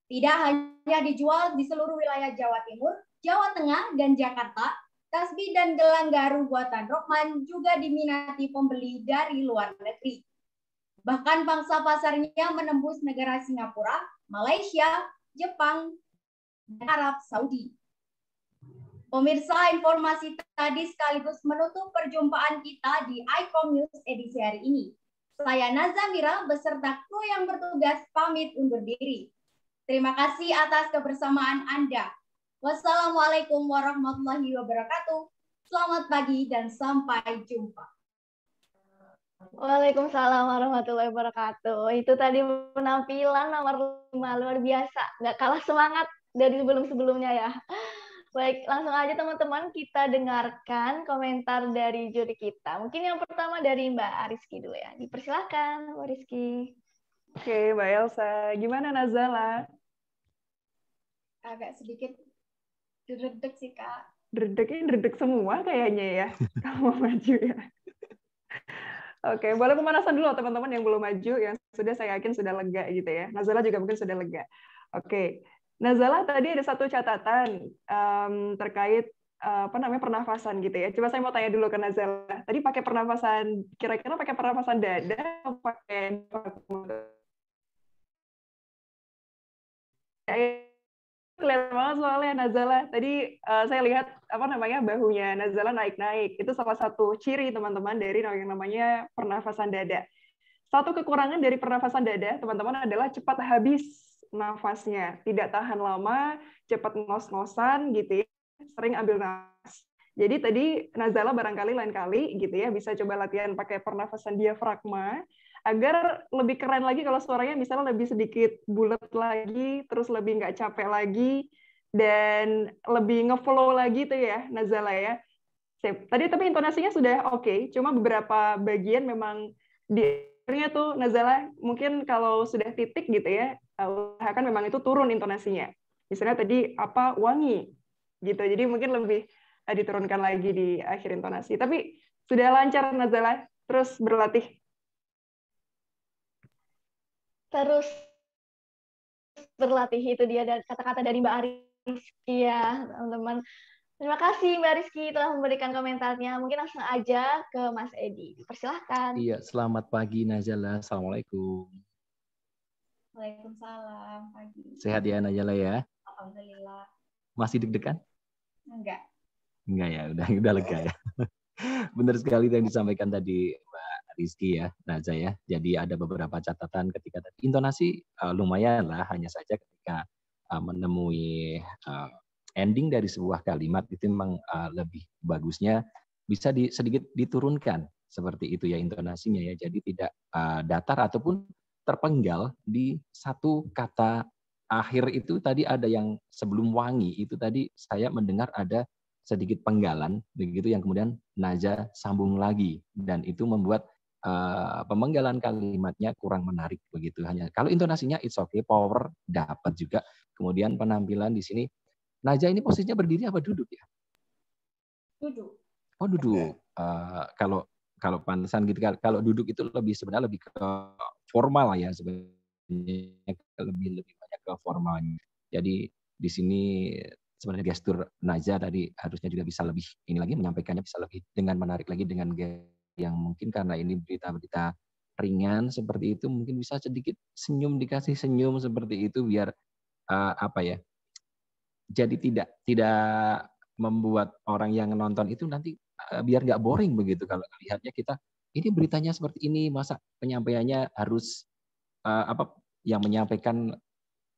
Tidak hanya dijual di seluruh wilayah Jawa Timur, Jawa Tengah, dan Jakarta, tasbih dan gelang gaharu buatan Rohman juga diminati pembeli dari luar negeri. Bahkan pangsa pasarnya menembus negara Singapura, Malaysia, Jepang, dan Arab Saudi. Pemirsa, informasi tadi sekaligus menutup perjumpaan kita di Icom News edisi hari ini. Saya Nazza Mira beserta kru yang bertugas pamit undur diri. Terima kasih atas kebersamaan Anda. Wassalamualaikum warahmatullahi wabarakatuh. Selamat pagi dan sampai jumpa. Waalaikumsalam warahmatullahi wabarakatuh. Itu tadi penampilan nomor 5 luar biasa. Nggak kalah semangat dari sebelum-sebelumnya ya. Baik, langsung aja teman-teman kita dengarkan komentar dari juri kita. Mungkin yang pertama dari Mbak Rizky dulu ya. Dipersilahkan Mbak Rizky. Oke, Mbak Elsa. Gimana Nazala? Agak sedikit deg-deg sih, Kak. Deg semua kayaknya ya. Kalau mau maju ya. Oke, boleh pemanasan dulu teman-teman yang belum maju, yang sudah saya yakin sudah lega gitu ya. Nazala juga mungkin sudah lega. Oke. Nazala tadi ada satu catatan terkait pernafasan gitu ya. Coba saya mau tanya dulu ke Nazala. Tadi pakai pernafasan, kira-kira pakai pernafasan dada atau pakai kelihatan banget soalnya Nazala. Tadi saya lihat bahunya Nazala naik-naik. Itu salah satu ciri teman-teman dari yang namanya pernafasan dada. Satu kekurangan dari pernafasan dada teman-teman adalah cepat habis nafasnya, tidak tahan lama, cepat ngos-ngosan gitu ya, sering ambil nafas. Jadi tadi Nazala barangkali lain kali gitu ya bisa coba latihan pakai pernafasan diafragma agar lebih keren lagi kalau suaranya misalnya lebih sedikit bulat lagi, terus lebih nggak capek lagi dan lebih ngeflow lagi tuh ya Nazala ya. Tadi tapi intonasinya sudah oke, cuma beberapa bagian memang di akhirnya tuh Nazala mungkin kalau sudah titik gitu ya, usahakan memang itu turun intonasinya. Misalnya tadi apa wangi gitu. Jadi mungkin lebih diturunkan lagi di akhir intonasi. Tapi sudah lancar Nazala, terus berlatih. Terus berlatih itu dia kata-kata dari Mbak Rizky ya, teman-teman. Terima kasih Mbak Rizky telah memberikan komentarnya. Mungkin langsung aja ke Mas Edi. Persilahkan. Iya, selamat pagi Nazala. Assalamualaikum. Waalaikumsalam pagi. Sehat ya Najala ya? Alhamdulillah. Masih deg-degan? Enggak. Enggak ya, udah lega ya. Benar sekali yang disampaikan tadi Mbak Rizky ya, Naza ya. Jadi ada beberapa catatan ketika tadi intonasi lumayan lah, hanya saja ketika menemui ending dari sebuah kalimat itu memang lebih bagusnya bisa sedikit diturunkan seperti itu ya intonasinya ya. Jadi tidak datar ataupun terpenggal di satu kata akhir itu tadi ada yang sebelum wangi itu tadi saya mendengar ada sedikit penggalan begitu yang kemudian Naja sambung lagi dan itu membuat pemenggalan kalimatnya kurang menarik begitu hanya kalau intonasinya it's okay power dapat juga kemudian penampilan di sini Naja ini posisinya berdiri apa duduk ya? Duduk. Oh duduk. Kalau pantesan gitu kalau duduk itu sebenarnya lebih ke formal ya sebenarnya lebih banyak ke formalnya. Jadi di sini sebenarnya gestur Naza tadi harusnya juga bisa lebih ini lagi menyampaikannya bisa lebih dengan menarik lagi dengan gaya yang mungkin karena ini berita-berita ringan seperti itu mungkin bisa sedikit senyum dikasih senyum seperti itu biar apa ya jadi tidak membuat orang yang nonton itu nanti biar nggak boring begitu kalau lihatnya kita ini beritanya seperti ini masa penyampaiannya harus apa yang menyampaikan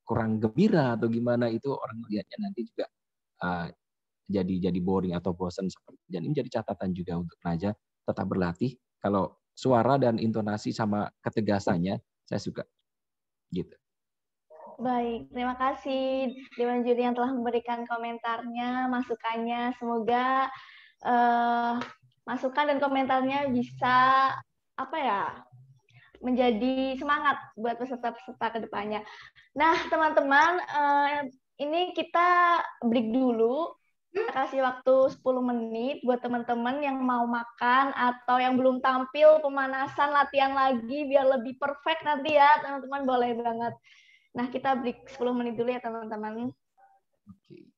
kurang gembira atau gimana itu orang melihatnya nanti juga uh, jadi boring atau bosan seperti dan ini jadi catatan juga untuk Naja tetap berlatih kalau suara dan intonasi sama ketegasannya saya suka gitu. Baik, terima kasih Dewan Juri yang telah memberikan komentarnya, masukannya. Semoga masukan dan komentarnya bisa apa ya menjadi semangat buat peserta-peserta ke depannya. Nah, teman-teman, ini kita break dulu. Kita kasih waktu 10 menit buat teman-teman yang mau makan atau yang belum tampil pemanasan latihan lagi biar lebih perfect nanti ya, teman-teman boleh banget. Nah, kita break 10 menit dulu ya, teman-teman. Oke.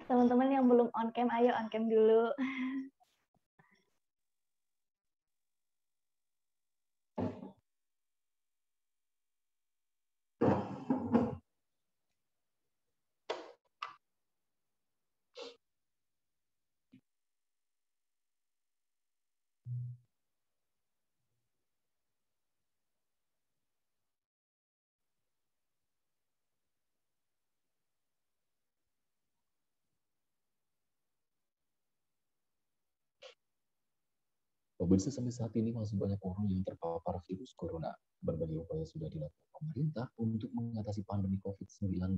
Teman-teman yang belum on cam, ayo on cam dulu. Pemirsa, sampai saat ini masih banyak orang yang terpapar virus corona. Berbagai upaya sudah dilakukan pemerintah untuk mengatasi pandemi COVID-19.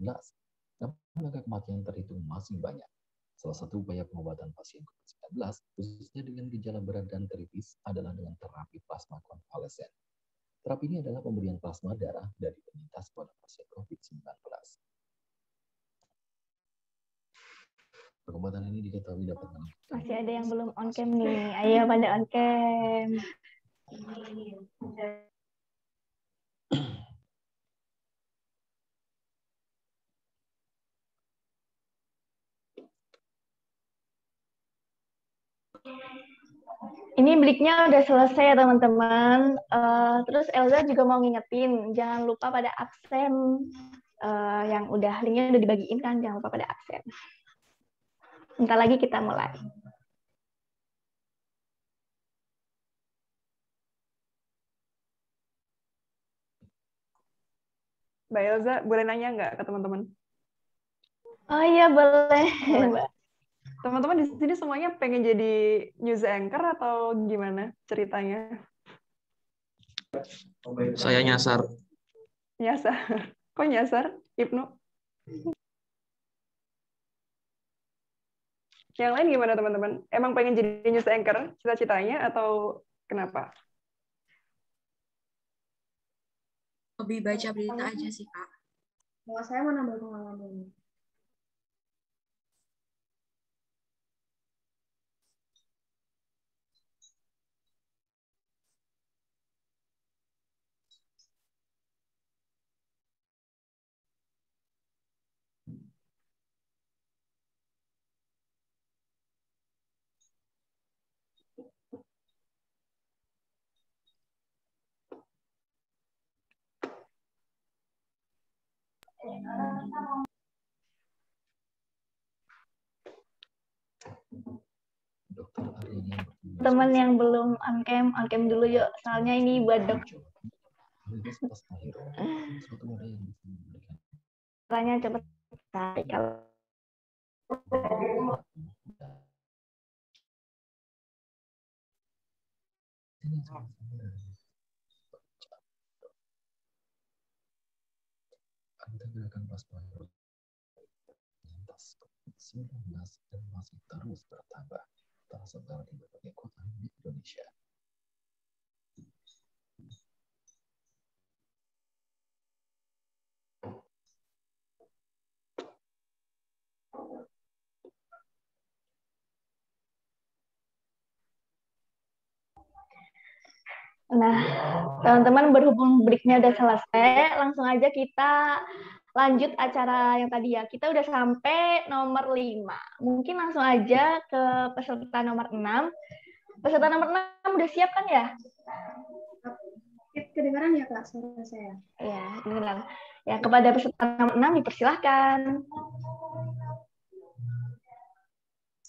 Namun angka kematian terhitung masih banyak. Salah satu upaya pengobatan pasien COVID-19, khususnya dengan gejala berat dan kritis, adalah dengan terapi plasma konvalesen. Terapi ini adalah pemberian plasma darah dari penyintas pada pasien COVID-19. Pengobatan ini diketahui dapat meningkatkan. Masih ada yang belum on cam nih. Ayo pada on cam. Ini break-nya udah selesai ya teman-teman. Terus Elza juga mau ngingetin, jangan lupa pada absen. Yang udah linknya udah dibagiin kan, jangan lupa pada absen. Bentar lagi kita mulai. Mbak Elza, boleh nanya nggak ke teman-teman? Oh iya, boleh. Teman-teman di sini semuanya pengen jadi news anchor atau gimana ceritanya? Saya nyasar. Nyasar. Kok nyasar, Ibnu? Yang lain gimana teman-teman? Emang pengen jadi news anchor cita-citanya atau kenapa? Lebih baca berita aja sih, Kak. Kalau saya mau nambah pengalaman. Teman yang belum on cam dulu yuk. Soalnya ini buat caranya cepet. Kalau Gerakan plasma lintas COVID-19 dan masih terus bertambah, tersebar di berbagai kota di Indonesia. Nah, teman-teman berhubung break-nya udah selesai, langsung aja kita lanjut acara yang tadi ya. Kita udah sampai nomor 5. Mungkin langsung aja ke peserta nomor 6. Peserta nomor 6 udah siap kan ya? Kedengaran ya Kak suara saya? Iya, kedengaran. Ya, kepada peserta nomor 6 dipersilahkan.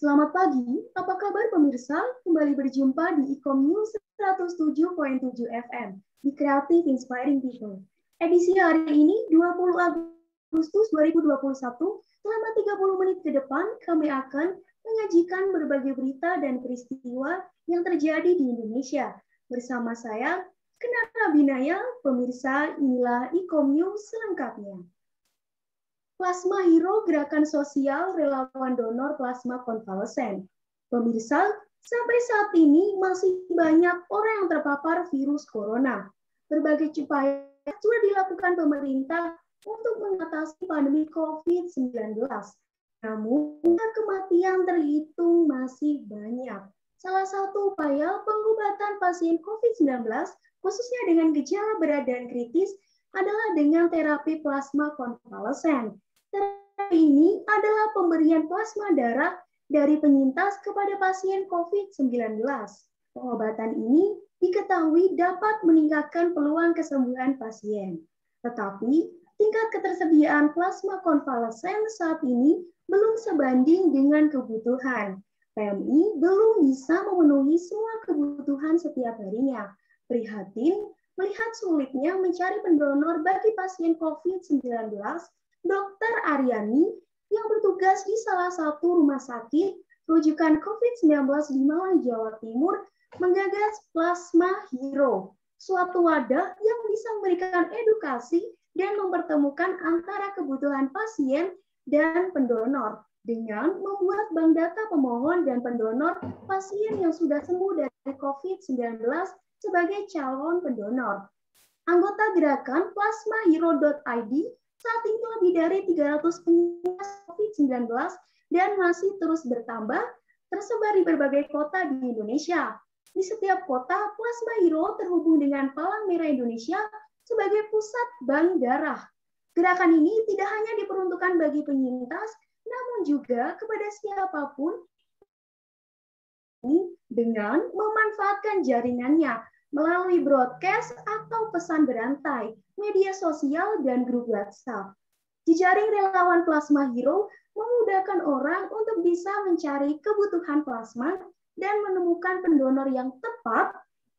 Selamat pagi, apa kabar pemirsa? Kembali berjumpa di Ikom News 107.7 FM di Creative Inspiring People. Edisi hari ini 20 Agustus 2021, selama 30 menit ke depan kami akan menyajikan berbagai berita dan peristiwa yang terjadi di Indonesia. Bersama saya, Kenara Binaya, pemirsa inilah Ikom News selengkapnya. Plasma Hero, gerakan sosial relawan donor plasma konvalesen. Pemirsa, sampai saat ini masih banyak orang yang terpapar virus corona. Berbagai upaya sudah dilakukan pemerintah untuk mengatasi pandemi COVID-19. Namun, kematian terhitung masih banyak. Salah satu upaya pengobatan pasien COVID-19, khususnya dengan gejala berat dan kritis, adalah dengan terapi plasma konvalesen. ini adalah pemberian plasma darah dari penyintas kepada pasien COVID-19. Pengobatan ini diketahui dapat meningkatkan peluang kesembuhan pasien. Tetapi, tingkat ketersediaan plasma konvalesen saat ini belum sebanding dengan kebutuhan. PMI belum bisa memenuhi semua kebutuhan setiap harinya. Prihatin melihat sulitnya mencari pendonor bagi pasien COVID-19, Dr. Aryani yang bertugas di salah satu rumah sakit rujukan COVID-19 di Malang, Jawa Timur, menggagas Plasma Hero, suatu wadah yang bisa memberikan edukasi dan mempertemukan antara kebutuhan pasien dan pendonor dengan membuat bank data pemohon dan pendonor pasien yang sudah sembuh dari COVID-19 sebagai calon pendonor. Anggota gerakan plasmahero.id saat ini lebih dari 300 penyintas COVID-19 dan masih terus bertambah, tersebar di berbagai kota di Indonesia. Di setiap kota, Plasma Hero terhubung dengan Palang Merah Indonesia sebagai pusat bank darah. Gerakan ini tidak hanya diperuntukkan bagi penyintas, namun juga kepada siapapun dengan memanfaatkan jaringannya melalui broadcast atau pesan berantai, media sosial, dan grup WhatsApp. Jejaring relawan Plasma Hero memudahkan orang untuk bisa mencari kebutuhan plasma dan menemukan pendonor yang tepat,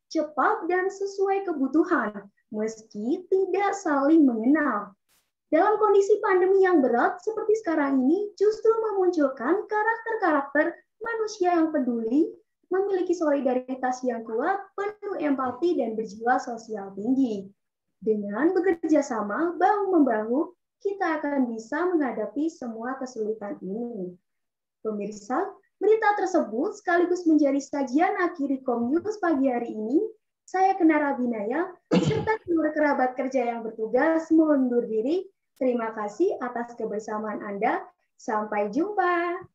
cepat, dan sesuai kebutuhan, meski tidak saling mengenal. Dalam kondisi pandemi yang berat seperti sekarang ini, justru memunculkan karakter-karakter manusia yang peduli, memiliki solidaritas yang kuat, penuh empati, dan berjiwa sosial tinggi. Dengan bekerja sama, bahu-membahu, kita akan bisa menghadapi semua kesulitan ini. Pemirsa, berita tersebut sekaligus menjadi sajian akhir Komnews pagi hari ini. Saya Kenara Binaya, serta seluruh kerabat kerja yang bertugas mengundur diri. Terima kasih atas kebersamaan Anda. Sampai jumpa.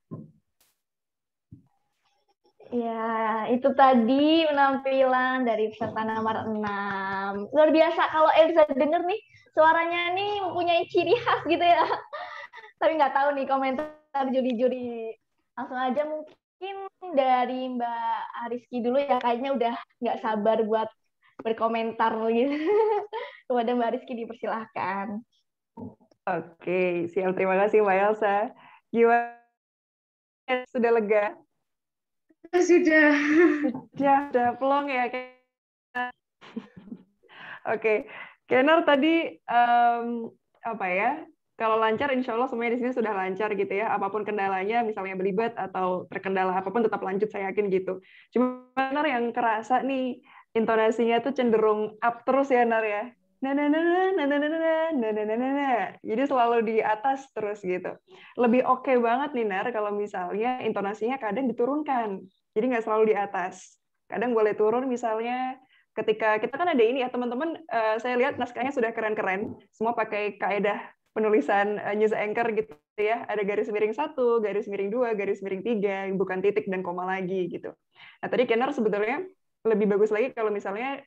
Ya, itu tadi penampilan dari peserta nomor 6. Luar biasa, kalau Elisa denger nih, suaranya nih mempunyai ciri khas gitu ya. Tapi nggak tahu nih komentar juri-juri. Langsung aja mungkin dari Mbak Ariski dulu ya, kayaknya udah nggak sabar buat berkomentar gitu. Kepada Mbak Ariski dipersilahkan. Oke, siap. Terima kasih Mbak Elsa. Gimana? Sudah lega? Sudah. Sudah plong ya. Oke, Kenner tadi apa ya? Kalau lancar, insya Allah semuanya di sini sudah lancar gitu ya. Apapun kendalanya, misalnya belibet atau terkendala apapun tetap lanjut, saya yakin gitu. Cuma Nar yang kerasa nih intonasinya tuh cenderung up terus ya Nar ya. Jadi selalu di atas terus gitu. Lebih oke banget nih Nar kalau misalnya intonasinya kadang diturunkan. Jadi nggak selalu di atas. Kadang boleh turun misalnya ketika kita kan ada ini ya teman-teman, saya lihat naskahnya sudah keren-keren. Semua pakai kaedah penulisan news anchor gitu ya. Ada garis miring 1, garis miring 2, garis miring 3, bukan titik dan koma lagi gitu. Nah tadi Kenner sebetulnya lebih bagus lagi kalau misalnya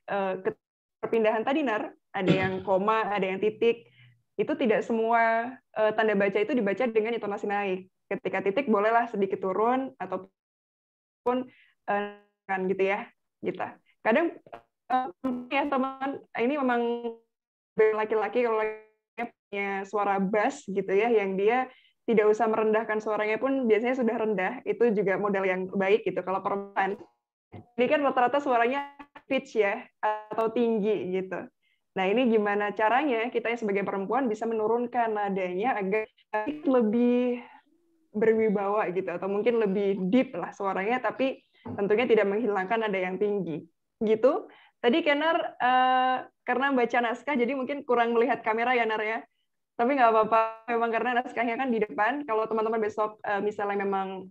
perpindahan tadi Nar, ada yang koma, ada yang titik, itu tidak semua tanda baca itu dibaca dengan intonasi naik. Ketika titik bolehlah sedikit turun ataupun kan gitu ya, gitu. Kadang ya teman, ini memang laki-laki kalau punya suara bass gitu ya, yang dia tidak usah merendahkan suaranya pun biasanya sudah rendah, itu juga modal yang baik gitu. Kalau perempuan, ini kan rata-rata suaranya pitch ya, atau tinggi gitu. Nah ini gimana caranya kita sebagai perempuan bisa menurunkan nadanya agar lebih berwibawa gitu, atau mungkin lebih deep lah suaranya, tapi tentunya tidak menghilangkan nada yang tinggi. Gitu. Tadi Kenner karena baca naskah, jadi mungkin kurang melihat kamera ya Nar ya. Tapi nggak apa-apa, memang karena naskahnya kan di depan. Kalau teman-teman besok misalnya memang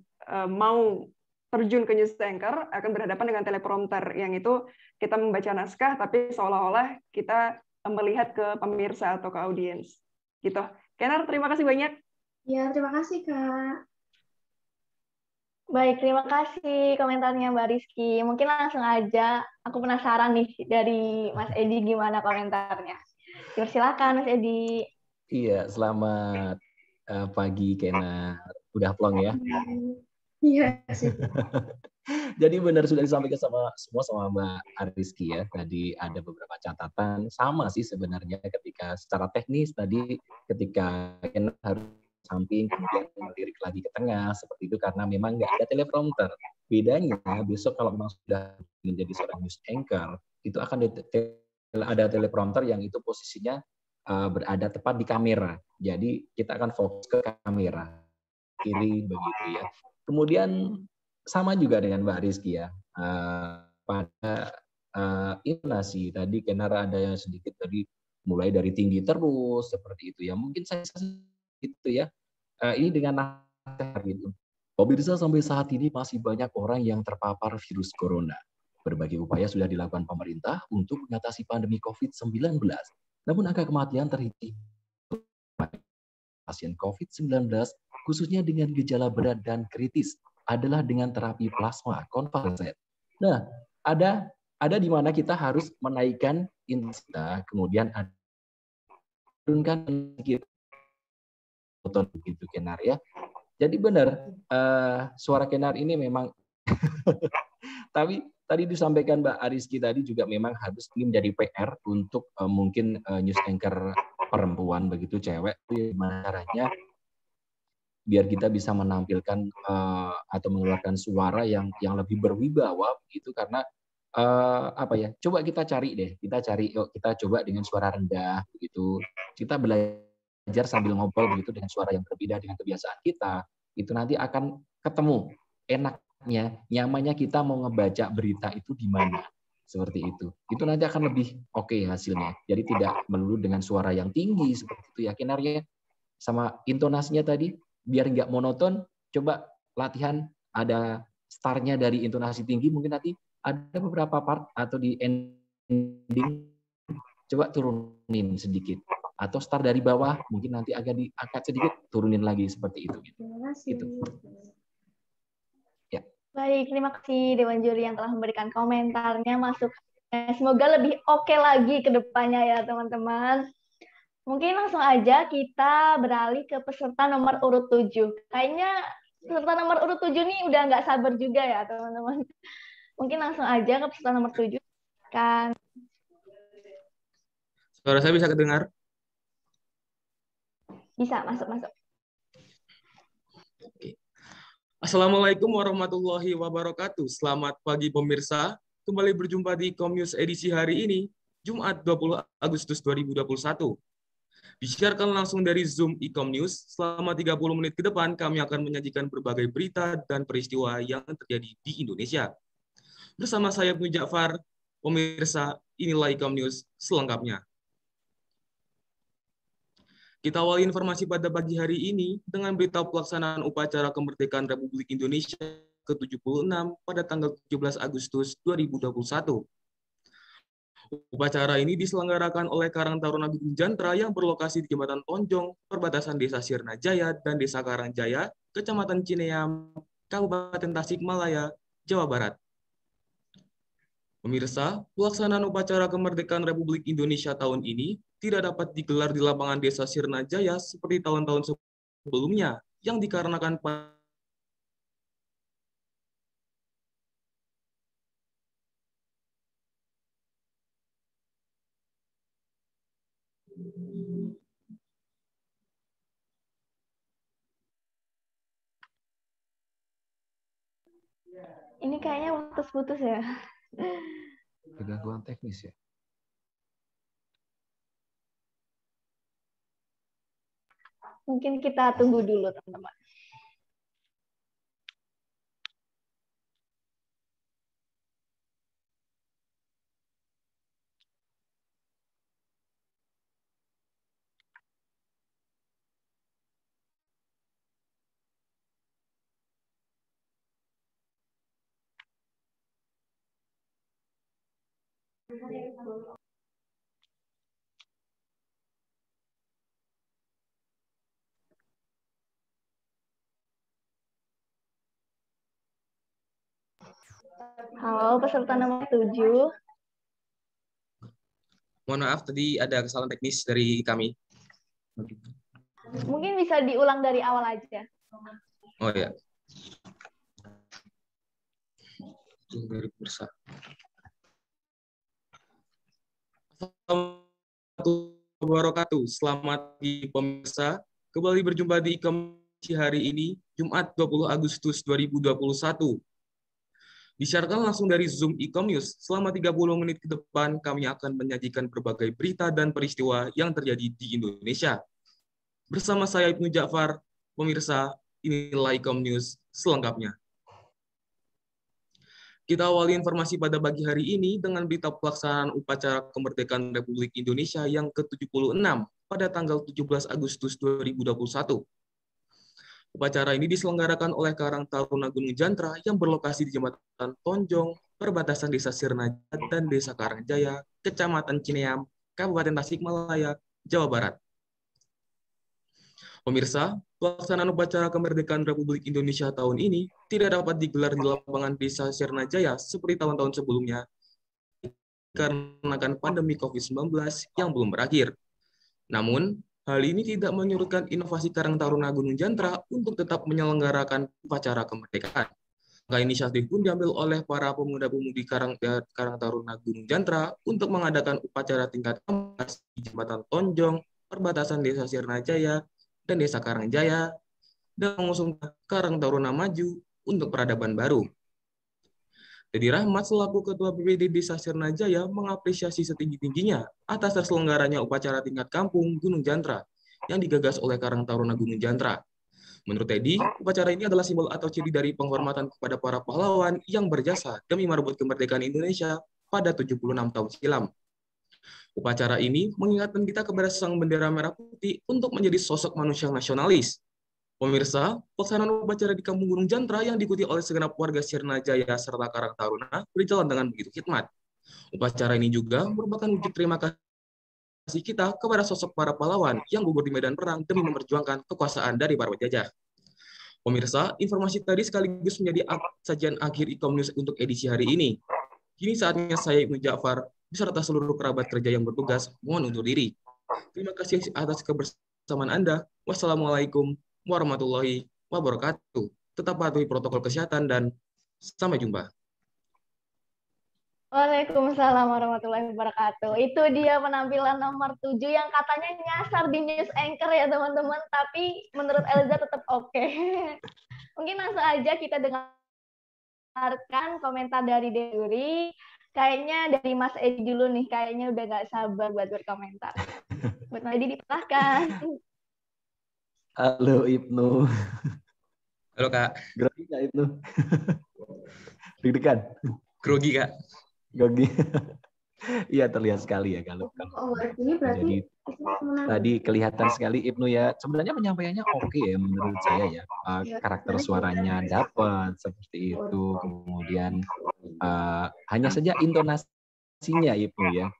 mau terjun ke news anchor, akan berhadapan dengan teleprompter, yang itu kita membaca naskah, tapi seolah-olah kita melihat ke pemirsa atau ke audiens. Gitu. Kenner, terima kasih banyak. Ya, terima kasih, Kak. Baik, terima kasih komentarnya Mbak Rizky. Mungkin langsung aja, aku penasaran nih dari Mas Edi gimana komentarnya. Silakan Mas Edi. Iya, selamat pagi Kena. Udah plong ya. Iya sih. Jadi benar sudah disampaikan semua sama Mbak Ariski ya. Tadi ada beberapa catatan sama sih sebenarnya ketika secara teknis tadi ketika Kena harus samping kemudian melirik lagi ke tengah seperti itu karena memang nggak ada teleprompter. Bedanya besok kalau memang sudah menjadi seorang news anchor itu akan ada teleprompter yang itu posisinya berada tepat di kamera. Jadi kita akan fokus ke kamera kiri begitu ya. Kemudian sama juga dengan Mbak Rizky ya. Pada intonasi tadi Kenara ada yang sedikit tadi mulai dari tinggi terus seperti itu ya. Mungkin saya itu ya. Ini dengan nasihat gitu. Pemirsa sampai saat ini masih banyak orang yang terpapar virus corona. Berbagai upaya sudah dilakukan pemerintah untuk mengatasi pandemi COVID-19. Namun angka kematian terhitung pasien COVID-19 khususnya dengan gejala berat dan kritis adalah dengan terapi plasma konvalesen. Nah, ada di mana kita harus menaikkan intensitas, kemudian turunkan sedikit begitu Kenar ya. Jadi benar suara Kenar ini memang tapi tadi disampaikan Mbak Ariski tadi juga memang harus ini menjadi PR untuk mungkin news anchor perempuan begitu cewek gimana caranya biar kita bisa menampilkan atau mengeluarkan suara yang lebih berwibawa begitu karena apa ya coba kita cari deh kita coba dengan suara rendah begitu kita belajar sambil ngobrol begitu dengan suara yang berbeda dengan kebiasaan kita itu nanti akan ketemu enaknya nyamannya kita mau ngebaca berita itu di mana seperti itu nanti akan lebih oke hasilnya jadi tidak melulu dengan suara yang tinggi seperti itu ya Kinarya sama intonasinya tadi biar nggak monoton coba latihan ada startnya dari intonasi tinggi mungkin nanti ada beberapa part atau di ending coba turunin sedikit atau start dari bawah mungkin nanti agak diangkat sedikit turunin lagi seperti itu gitu. Ya. Baik, terima kasih Dewan Juri yang telah memberikan komentarnya masukannya. Semoga lebih oke lagi ke depannya ya teman-teman. Mungkin langsung aja kita beralih ke peserta nomor urut 7. Kayaknya peserta nomor urut 7 nih udah nggak sabar juga ya teman-teman. Mungkin langsung aja ke peserta nomor 7. Kan. Suara saya bisa kedengar? Bisa, masuk. Oke. Assalamualaikum warahmatullahi wabarakatuh. Selamat pagi pemirsa. Kembali berjumpa di Komnews edisi hari ini, Jumat 20 Agustus 2021. Disiarkan langsung dari Zoom Ikomnews. Selama 30 menit ke depan, kami akan menyajikan berbagai berita dan peristiwa yang terjadi di Indonesia. Bersama saya Ibnu Ja'far, pemirsa, inilah Ikomnews selengkapnya. Kita awali informasi pada pagi hari ini dengan berita pelaksanaan upacara kemerdekaan Republik Indonesia ke-76 pada tanggal 17 Agustus 2021. Upacara ini diselenggarakan oleh Karang Taruna Bitung Jantra yang berlokasi di Jembatan Tonjong, perbatasan Desa Sirna Jaya dan Desa Karangjaya, Kecamatan Cineam, Kabupaten Tasikmalaya, Jawa Barat. Pemirsa, pelaksanaan upacara kemerdekaan Republik Indonesia tahun ini tidak dapat digelar di lapangan Desa Sirna Jaya seperti tahun-tahun sebelumnya, yang dikarenakan Ini kayaknya putus-putus ya. Gangguan teknis ya. Mungkin kita tunggu dulu teman-teman. Halo, peserta nomor 7. Mohon maaf, tadi ada kesalahan teknis dari kami. Mungkin bisa diulang dari awal aja. Oh ya. Dari pemirsa. Assalamualaikum wabarakatuh. Selamat pagi pemirsa. Kembali berjumpa di Komisi hari ini, Jumat 20 Agustus 2021. Disiarkan langsung dari Zoom e-Comnews. Selama 30 menit ke depan, kami akan menyajikan berbagai berita dan peristiwa yang terjadi di Indonesia. Bersama saya Ibnu Ja'far, pemirsa, inilah e-Comnews selengkapnya. Kita awali informasi pada pagi hari ini dengan berita pelaksanaan upacara kemerdekaan Republik Indonesia yang ke-76 pada tanggal 17 Agustus 2021. Upacara ini diselenggarakan oleh Karang Taruna Gunung Jantra yang berlokasi di Jembatan Tonjong, perbatasan Desa Sirnaja dan Desa Karangjaya, Kecamatan Cineam, Kabupaten Tasikmalaya, Jawa Barat. Pemirsa, pelaksanaan upacara kemerdekaan Republik Indonesia tahun ini tidak dapat digelar di lapangan Desa Sirnajaya seperti tahun-tahun sebelumnya karena pandemi COVID-19 yang belum berakhir. Namun, hal ini tidak menyurutkan inovasi Karang Taruna Gunung Jantra untuk tetap menyelenggarakan upacara kemerdekaan. Maka inisiatif pun diambil oleh para pemuda-pemudi Karang Taruna Gunung Jantra untuk mengadakan upacara tingkat kelas di Jembatan Tonjong, perbatasan Desa Sirnajaya dan Desa Karangjaya, dan mengusung Karang Taruna Maju untuk peradaban baru. Dedi Rahmat selaku Ketua BPD Desa Sirnajaya mengapresiasi setinggi-tingginya atas terselenggaranya upacara tingkat kampung Gunung Jantra yang digagas oleh Karang Taruna Gunung Jantra. Menurut Dedi, upacara ini adalah simbol atau ciri dari penghormatan kepada para pahlawan yang berjasa demi merebut kemerdekaan Indonesia pada 76 tahun silam. Upacara ini mengingatkan kita kepada sang bendera merah putih untuk menjadi sosok manusia nasionalis. Pemirsa, pelaksanaan upacara di Kampung Gunung Jantra yang diikuti oleh segenap warga Sirnajaya serta Karang Taruna berjalan dengan begitu hikmat. Upacara ini juga merupakan wujud terima kasih kita kepada sosok para pahlawan yang gugur di medan perang demi memperjuangkan kekuasaan dari para penjajah. Pemirsa, informasi tadi sekaligus menjadi sajian akhir e-Comnews untuk edisi hari ini. Kini saatnya saya Ibnu Ja'far beserta seluruh kerabat kerja yang bertugas mohon undur diri. Terima kasih atas kebersamaan Anda. Wassalamualaikum warahmatullahi wabarakatuh. Tetap patuhi protokol kesehatan dan sampai jumpa. Waalaikumsalam warahmatullahi wabarakatuh. Itu dia penampilan nomor 7 yang katanya nyasar di news anchor ya teman-teman, tapi menurut Elza tetap oke. Mungkin langsung aja kita dengarkan komentar dari Deuri. Kayaknya dari Mas Edi dulu nih, kayaknya udah gak sabar buat berkomentar. Buat Mas Edi dipersilahkan. Halo Ibnu. Halo Kak. Grogi Kak Ibnu? Deg-degan? Grogi Kak. Grogi. Iya terlihat sekali ya kalau jadi tadi kelihatan sekali Ibnu ya. Sebenarnya penyampaiannya oke ya menurut saya ya. Karakter suaranya dapat seperti itu. Kemudian hanya saja intonasinya Ibnu ya.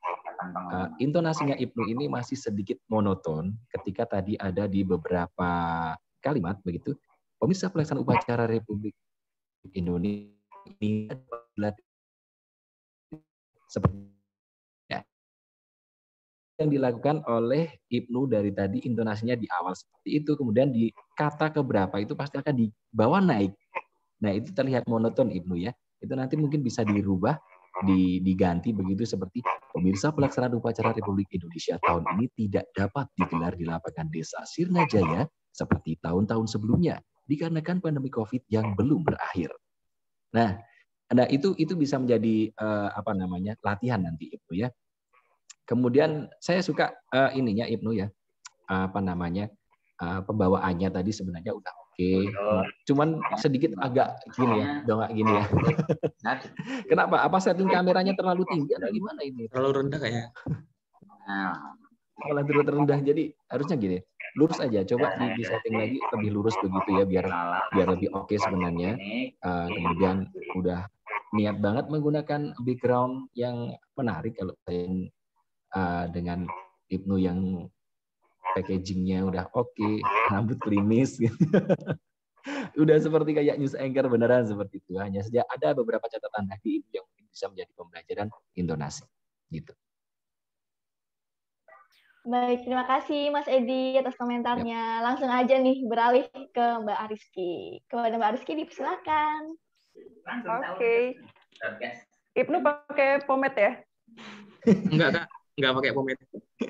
Intonasinya Ibnu ini masih sedikit monoton ketika tadi ada di beberapa kalimat begitu. Pemirsa pelaksanaan upacara Republik Indonesia ini seperti ya, yang dilakukan oleh Ibnu dari tadi intonasinya di awal seperti itu, kemudian di kata keberapa itu pasti akan dibawa naik. Nah itu terlihat monoton Ibnu ya. Itu nanti mungkin bisa dirubah, diganti begitu seperti pemirsa pelaksanaan upacara Republik Indonesia tahun ini tidak dapat digelar di lapangan Desa Sirnajaya seperti tahun-tahun sebelumnya dikarenakan pandemi COVID yang belum berakhir. Nah itu bisa menjadi latihan nanti Ibnu ya. Kemudian saya suka ininya Ibnu ya, pembawaannya tadi sebenarnya udah oke. Cuman sedikit agak gini ya, dongak gini ya. Kenapa? Apa setting kameranya terlalu tinggi atau gimana ini? Terlalu rendah kayaknya. Malah terlalu rendah. Jadi harusnya gini, lurus aja. Coba di setting lagi lebih lurus begitu ya, biar lebih oke sebenarnya. Kemudian udah niat banget menggunakan background yang menarik kalau saya dengan Ibnu yang packagingnya udah oke, rambut klimis gitu. Udah seperti kayak news anchor beneran seperti itu. Hanya saja ada beberapa catatan tadi yang mungkin bisa menjadi pembelajaran intonasi gitu. Baik, terima kasih Mas Edi atas komentarnya. Langsung aja nih beralih ke Mbak Ariski. Kepada Mbak Ariski dipersilakan. Oke. Ibnu pakai pomade ya? Enggak, Kak. Enggak pakai pomade.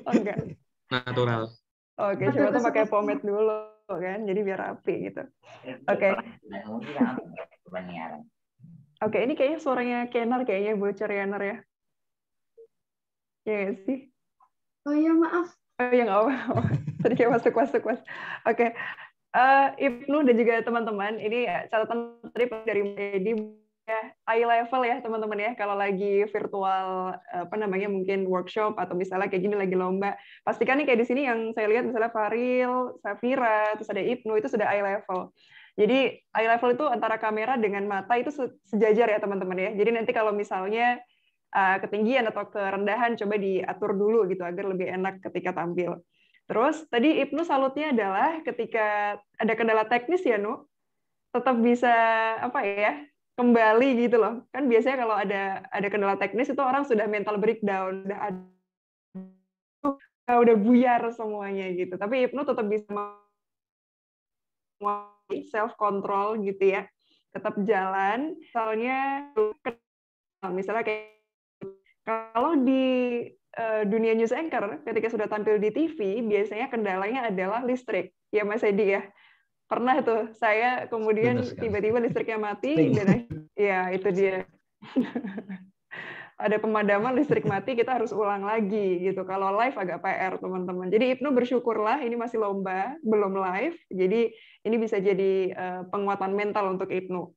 Oh, enggak. Natural. Oke, coba tuh pakai pomade dulu kan, jadi biar rapi gitu. Oke. Oke, ini kayaknya suaranya Kenar kayaknya bocor ya, Nar ya. Ya nggak sih? Oh iya, maaf. Oh ya nggak apa-apa. Tadi kayak masuk. Oke. Ibnu dan juga teman-teman, ini catatan tadi dari Edi ya, eye level ya teman-teman ya, kalau lagi virtual mungkin workshop atau misalnya kayak gini lagi lomba, pastikan nih kayak di sini yang saya lihat misalnya Faril, Safira, terus ada Ibnu itu sudah eye level. Jadi eye level itu antara kamera dengan mata itu sejajar ya teman-teman ya. Jadi nanti kalau misalnya ketinggian atau kerendahan coba diatur dulu gitu agar lebih enak ketika tampil. Terus tadi Ibnu salutnya adalah ketika ada kendala teknis ya, Nu, tetap bisa kembali gitu loh. Kan biasanya kalau ada kendala teknis itu orang sudah mental breakdown, udah buyar semuanya gitu. Tapi Ibnu tetap bisa self control gitu ya. Tetap jalan, misalnya kayak kalau di dunia news anchor ketika sudah tampil di TV biasanya kendalanya adalah listrik ya Mas Edi ya, pernah tuh saya kemudian tiba-tiba listriknya mati dan ya itu dia ada pemadaman listrik mati, kita harus ulang lagi gitu. Kalau live agak PR teman-teman. Jadi Ibnu bersyukurlah ini masih lomba belum live, jadi ini bisa jadi penguatan mental untuk Ibnu.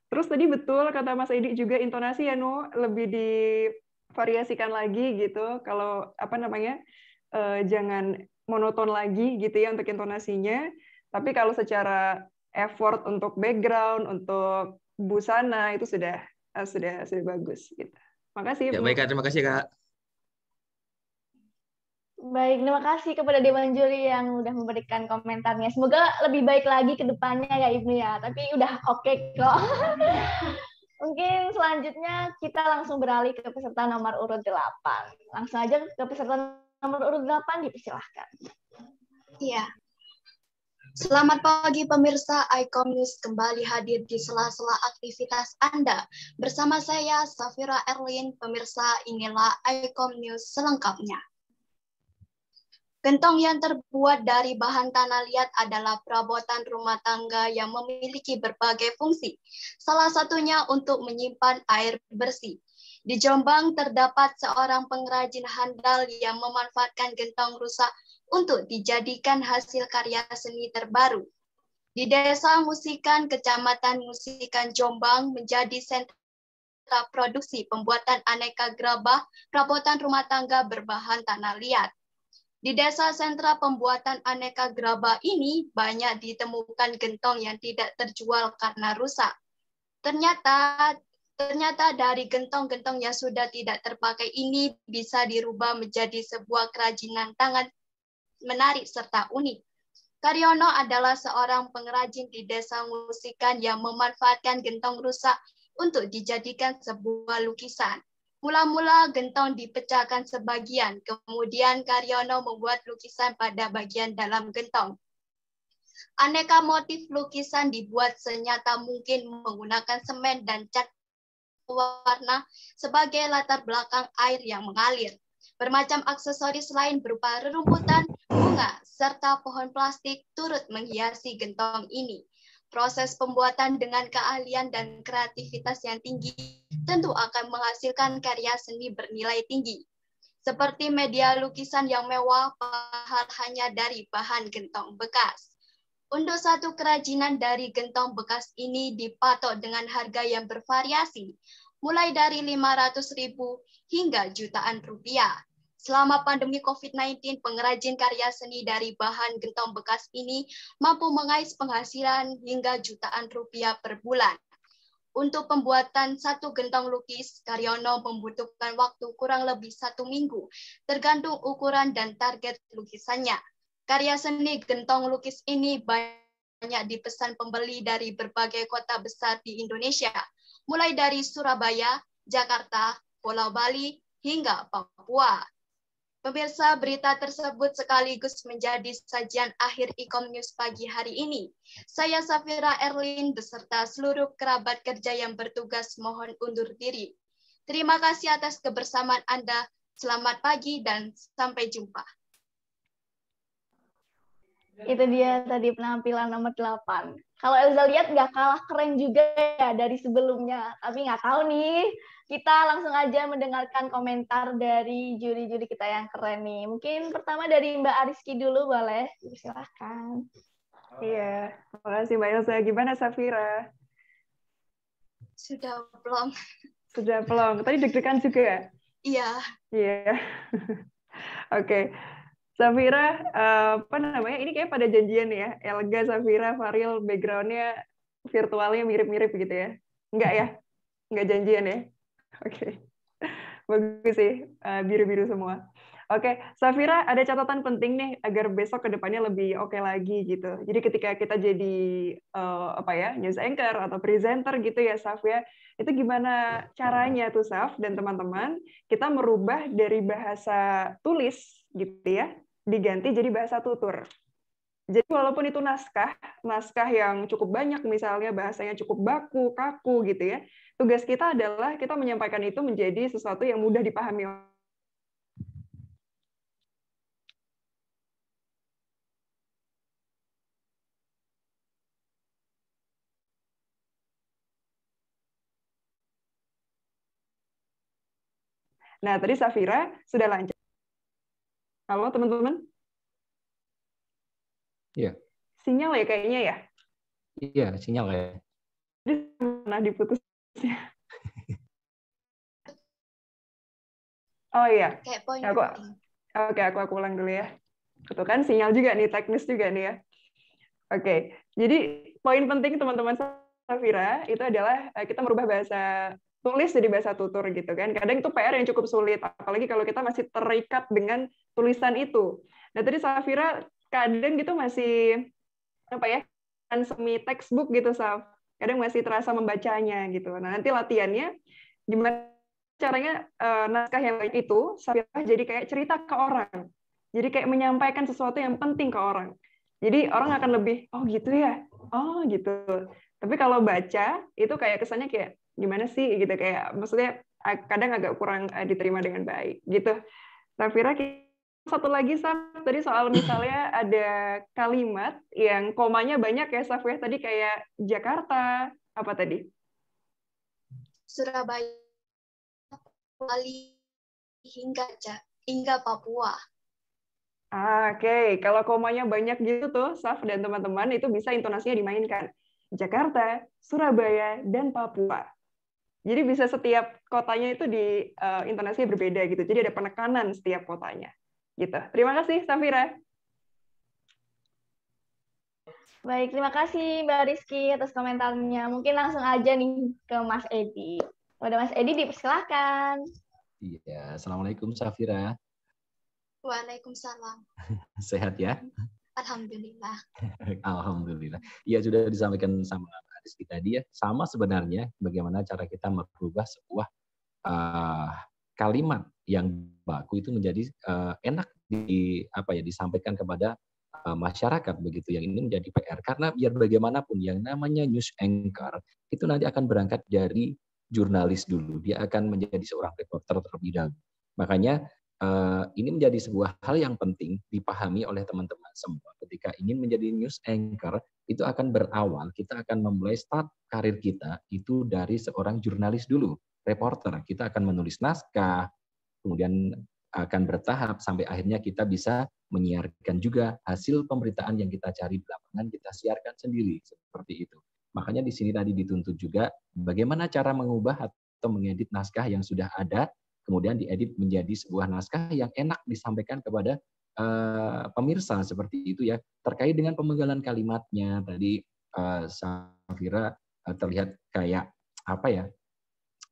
Terus tadi betul kata Mas Edi juga intonasi ya, Nu, lebih divariasikan lagi gitu. Kalau jangan monoton lagi gitu ya untuk intonasinya. Tapi kalau secara effort untuk background, untuk busana itu sudah bagus gitu. Makasih. Ya, baik, Kak. Terima kasih, Kak. Baik, terima kasih kepada Dewan Juri yang udah memberikan komentarnya. Semoga lebih baik lagi ke depannya ya Ibnu ya. Tapi udah oke kok. Mungkin selanjutnya kita langsung beralih ke peserta nomor urut 8. Langsung aja ke peserta nomor urut 8, dipersilahkan. Iya. Selamat pagi pemirsa ICOM News, kembali hadir di sela-sela aktivitas Anda. Bersama saya Safira Erlin, pemirsa inilah ICOM News selengkapnya. Gentong yang terbuat dari bahan tanah liat adalah perabotan rumah tangga yang memiliki berbagai fungsi. Salah satunya untuk menyimpan air bersih. Di Jombang terdapat seorang pengrajin handal yang memanfaatkan gentong rusak untuk dijadikan hasil karya seni terbaru. Di Desa Musikan, Kecamatan Musikan, Jombang menjadi sentra produksi pembuatan aneka gerabah perabotan rumah tangga berbahan tanah liat. Di desa sentra pembuatan aneka gerabah ini banyak ditemukan gentong yang tidak terjual karena rusak. Ternyata dari gentong-gentong yang sudah tidak terpakai ini bisa dirubah menjadi sebuah kerajinan tangan menarik serta unik. Karyono adalah seorang pengrajin di Desa Musikan yang memanfaatkan gentong rusak untuk dijadikan sebuah lukisan. Mula-mula gentong dipecahkan sebagian, kemudian Karyono membuat lukisan pada bagian dalam gentong. Aneka motif lukisan dibuat senyata mungkin menggunakan semen dan cat warna sebagai latar belakang air yang mengalir. Bermacam aksesoris lain berupa rerumputan, bunga, serta pohon plastik turut menghiasi gentong ini. Proses pembuatan dengan keahlian dan kreativitas yang tinggi tentu akan menghasilkan karya seni bernilai tinggi. Seperti media lukisan yang mewah, padahal hanya dari bahan gentong bekas. Untuk satu kerajinan dari gentong bekas ini dipatok dengan harga yang bervariasi, mulai dari 500.000 hingga jutaan rupiah. Selama pandemi COVID-19, pengrajin karya seni dari bahan gentong bekas ini mampu mengais penghasilan hingga jutaan rupiah per bulan. Untuk pembuatan satu gentong lukis, Karyono membutuhkan waktu kurang lebih 1 minggu, tergantung ukuran dan target lukisannya. Karya seni gentong lukis ini banyak dipesan pembeli dari berbagai kota besar di Indonesia, mulai dari Surabaya, Jakarta, Pulau Bali, hingga Papua. Pemirsa, berita tersebut sekaligus menjadi sajian akhir Ikom News pagi hari ini. Saya Safira Erlin beserta seluruh kerabat kerja yang bertugas mohon undur diri. Terima kasih atas kebersamaan Anda. Selamat pagi dan sampai jumpa. Itu dia tadi penampilan nomor 8. Kalau Elza lihat nggak kalah keren juga ya dari sebelumnya. Tapi nggak tahu nih, kita langsung aja mendengarkan komentar dari juri-juri kita yang keren nih. Mungkin pertama dari Mbak Ariski dulu boleh? Silahkan. Iya, makasih Mbak Elza. Gimana Safira? Sudah plong. Sudah plong. Tadi deg-degan juga? Iya. Iya. Oke. Safira, apa namanya? Ini kayak pada janjian ya. Elga, Safira, Faril, background-nya virtualnya mirip-mirip gitu ya? Enggak ya? Enggak janjian ya? Oke. Bagus sih, biru-biru semua. Oke, Safira, ada catatan penting nih agar besok ke depannya lebih oke lagi gitu. Jadi ketika kita jadi news anchor atau presenter gitu ya, Saf ya, itu gimana caranya tuh Saf dan teman-teman kita merubah dari bahasa tulis gitu ya, diganti jadi bahasa tutur. Jadi walaupun itu naskah yang cukup banyak misalnya bahasanya cukup baku, kaku gitu ya, tugas kita adalah kita menyampaikan itu menjadi sesuatu yang mudah dipahami. Nah, tadi Safira sudah lancar. Halo teman-teman? Iya. Sinyal ya kayaknya ya? Iya, sinyal ya. Jadi pernah diputus. Oh iya. Aku ulang dulu ya. Itu kan sinyal juga nih, teknis juga nih ya. Oke. Jadi poin penting teman-teman Safira itu adalah kita merubah bahasa tulis jadi bahasa tutur gitu kan. Kadang itu PR yang cukup sulit, apalagi kalau kita masih terikat dengan tulisan itu. Nah, tadi Safira kadang gitu masih apa ya? Semi textbook gitu, Saf. Kadang masih terasa membacanya gitu. Nah, nanti latihannya gimana caranya naskah yang itu Safira jadi kayak cerita ke orang. Jadi kayak menyampaikan sesuatu yang penting ke orang. Jadi orang akan lebih, oh gitu ya, oh gitu. Tapi kalau baca itu kayak kesannya kayak gimana sih gitu, kayak maksudnya kadang agak kurang diterima dengan baik gitu. Safira, satu lagi Saf, tadi soal misalnya ada kalimat yang komanya banyak ya Saf ya, tadi kayak Jakarta, apa tadi? Surabaya, Bali, hingga Papua. Oke, kalau komanya banyak gitu tuh, Saf dan teman-teman, itu bisa intonasinya dimainkan. Jakarta, Surabaya, dan Papua. Jadi bisa setiap kotanya itu di intonasinya berbeda gitu. Jadi ada penekanan setiap kotanya. Gitu. Terima kasih, Safira. Baik, terima kasih Mbak Rizky atas komentarnya. Mungkin langsung aja nih ke Mas Edi. Udah Mas Edi, dipersilakan. Iya, Assalamualaikum Safira. Waalaikumsalam. Sehat ya? Alhamdulillah. Alhamdulillah. Iya, sudah disampaikan sama Rizky tadi ya. Sama sebenarnya bagaimana cara kita merubah sebuah kalimat yang baku itu menjadi enak disampaikan kepada masyarakat begitu. Yang ini menjadi PR karena biar bagaimanapun yang namanya news anchor itu nanti akan berangkat dari jurnalis dulu. Dia akan menjadi seorang reporter terlebih dahulu. Makanya ini menjadi sebuah hal yang penting dipahami oleh teman-teman semua. Ketika ingin menjadi news anchor, itu akan berawal, kita akan memulai start karir kita itu dari seorang jurnalis dulu, reporter. Kita akan menulis naskah, kemudian akan bertahap sampai akhirnya kita bisa menyiarkan juga hasil pemberitaan yang kita cari di lapangan, kita siarkan sendiri, seperti itu. Makanya di sini tadi dituntut juga bagaimana cara mengubah atau mengedit naskah yang sudah ada, kemudian diedit menjadi sebuah naskah yang enak disampaikan kepada pemirsa seperti itu ya. Terkait dengan pemenggalan kalimatnya tadi Safira terlihat kayak apa ya,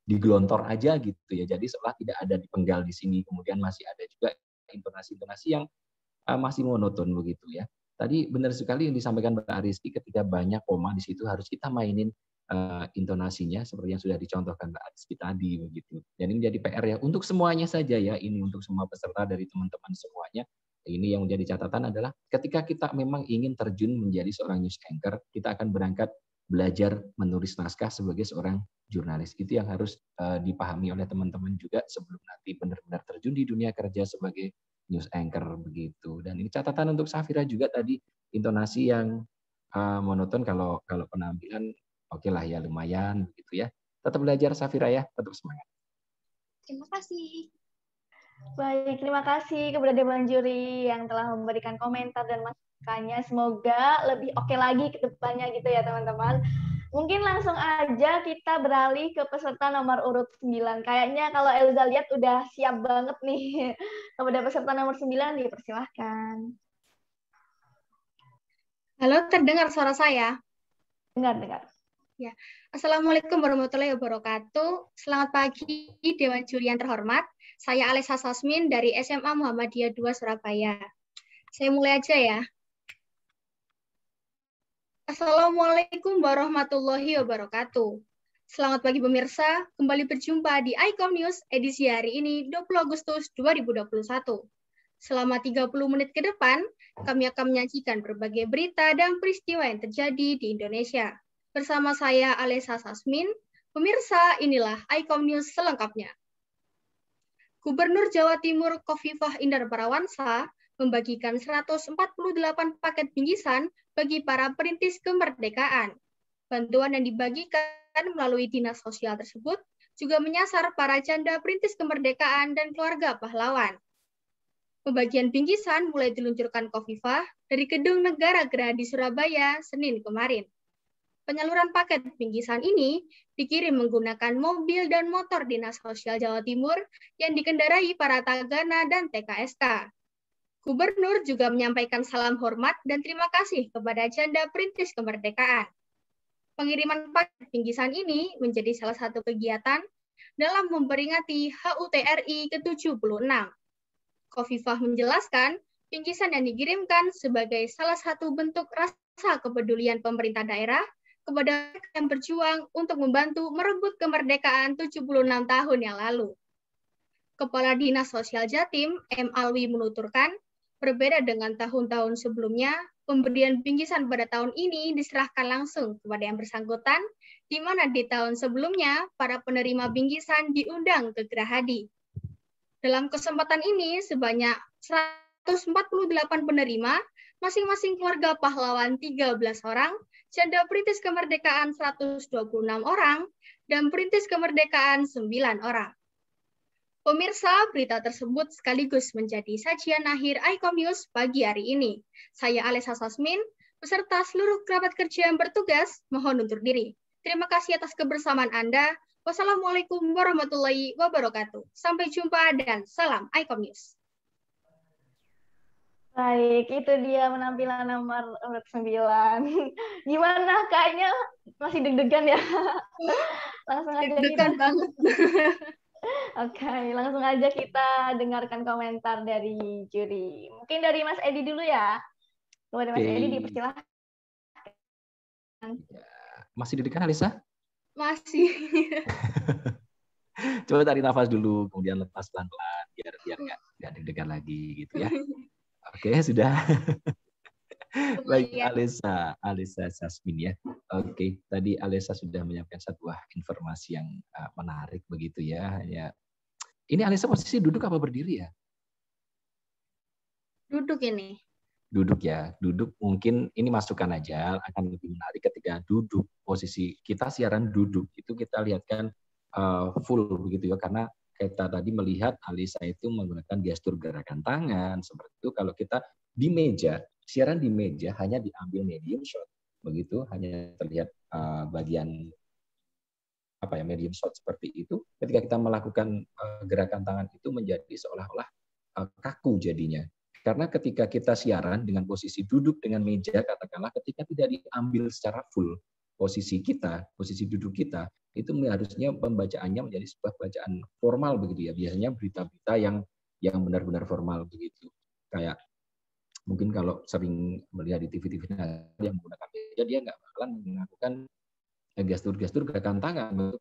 digelontor aja gitu ya. Jadi seolah tidak ada dipenggal di sini. Kemudian masih ada juga intonasi-intonasi yang masih monoton begitu ya. Tadi benar sekali yang disampaikan Mbak Ariski, ketika banyak koma di situ harus kita mainin intonasinya seperti yang sudah dicontohkan Mbak Rizky tadi begitu. Dan ini jadi PR ya untuk semuanya saja ya, ini untuk semua peserta dari teman-teman semuanya. Ini yang menjadi catatan adalah ketika kita memang ingin terjun menjadi seorang news anchor, kita akan berangkat belajar menulis naskah sebagai seorang jurnalis. Itu yang harus dipahami oleh teman-teman juga sebelum nanti benar-benar terjun di dunia kerja sebagai news anchor begitu. Dan ini catatan untuk Safira juga tadi, intonasi yang monoton kalau penampilan oke lah ya, lumayan begitu ya. Tetap belajar Safira ya, tetap semangat. Terima kasih. Baik, terima kasih kepada Dewan Juri yang telah memberikan komentar dan masukannya. Semoga lebih oke lagi ke depannya gitu ya teman-teman. Mungkin langsung aja kita beralih ke peserta nomor urut 9. Kayaknya kalau Elza lihat udah siap banget nih. Kepada peserta nomor 9 dipersilahkan. Halo, terdengar suara saya? Dengar. Ya. Assalamualaikum warahmatullahi wabarakatuh. Selamat pagi Dewan Juri yang terhormat. Saya Alessa Sasmin dari SMA Muhammadiyah 2 Surabaya. Saya mulai aja ya. Assalamualaikum warahmatullahi wabarakatuh. Selamat pagi pemirsa, kembali berjumpa di ICOM News edisi hari ini 20 Agustus 2021. Selama 30 menit ke depan, kami akan menyajikan berbagai berita dan peristiwa yang terjadi di Indonesia. Bersama saya Alessa Sasmin, pemirsa inilah ICOM News selengkapnya. Gubernur Jawa Timur Khofifah Indar Parawansa membagikan 148 paket bingkisan bagi para perintis kemerdekaan. Bantuan yang dibagikan melalui dinas sosial tersebut juga menyasar para janda perintis kemerdekaan dan keluarga pahlawan. Pembagian bingkisan mulai diluncurkan Khofifah dari Gedung Negara Gerahadi Surabaya Senin kemarin. Penyaluran paket bingkisan ini dikirim menggunakan mobil dan motor Dinas Sosial Jawa Timur yang dikendarai para tagana dan TKSK. Gubernur juga menyampaikan salam hormat dan terima kasih kepada janda perintis kemerdekaan. Pengiriman paket bingkisan ini menjadi salah satu kegiatan dalam memperingati HUT RI ke-76. Khofifah menjelaskan, bingkisan yang dikirimkan sebagai salah satu bentuk rasa kepedulian pemerintah daerah kepada mereka yang berjuang untuk membantu merebut kemerdekaan 76 tahun yang lalu. Kepala Dinas Sosial Jatim, M. Alwi menuturkan, berbeda dengan tahun-tahun sebelumnya, pemberian bingkisan pada tahun ini diserahkan langsung kepada yang bersangkutan, di mana di tahun sebelumnya, para penerima bingkisan diundang ke Gerahadi. Dalam kesempatan ini, sebanyak 148 penerima, masing-masing keluarga pahlawan 13 orang, janda perintis kemerdekaan 126 orang, dan perintis kemerdekaan 9 orang. Pemirsa, berita tersebut sekaligus menjadi sajian akhir ICOM News pagi hari ini. Saya Alessa Sasmin, beserta seluruh kerabat kerja yang bertugas, mohon undur diri. Terima kasih atas kebersamaan Anda. Wassalamualaikum warahmatullahi wabarakatuh. Sampai jumpa dan salam ICOM News. Baik, itu dia penampilan nomor urut 9. Gimana? Kayaknya masih deg-degan ya? Langsung aja kita. Banget. Oke, langsung aja kita dengarkan komentar dari juri. Mungkin dari Mas Edi dulu ya. Kepada Mas Edi dipersilahkan. Masih deg-degan Alessa? Masih. Coba tarik nafas dulu, kemudian lepas pelan-pelan biar nggak deg-degan lagi gitu ya. Oke, sudah. Baik, Alessa Sasmin ya. Oke, tadi Alessa sudah menyampaikan sebuah informasi yang menarik begitu ya. Ini Alessa posisi duduk apa berdiri ya? Duduk ini. Duduk ya, duduk mungkin ini masukan aja, akan lebih menarik ketika duduk. Posisi kita siaran duduk, itu kita lihatkan full begitu ya, karena kita tadi melihat Alessa itu menggunakan gestur gerakan tangan seperti itu. Kalau kita di meja, siaran di meja hanya diambil medium shot, begitu hanya terlihat bagian medium shot seperti itu. Ketika kita melakukan gerakan tangan itu menjadi seolah-olah kaku jadinya. Karena ketika kita siaran dengan posisi duduk dengan meja, katakanlah ketika tidak diambil secara full posisi kita, posisi duduk kita, itu harusnya pembacaannya menjadi sebuah bacaan formal begitu ya. Biasanya berita-berita yang benar-benar formal begitu. Kayak mungkin kalau sering melihat di TV-TV yang menggunakan meja, dia nggak bakalan melakukan gestur-gestur gerakan tangan,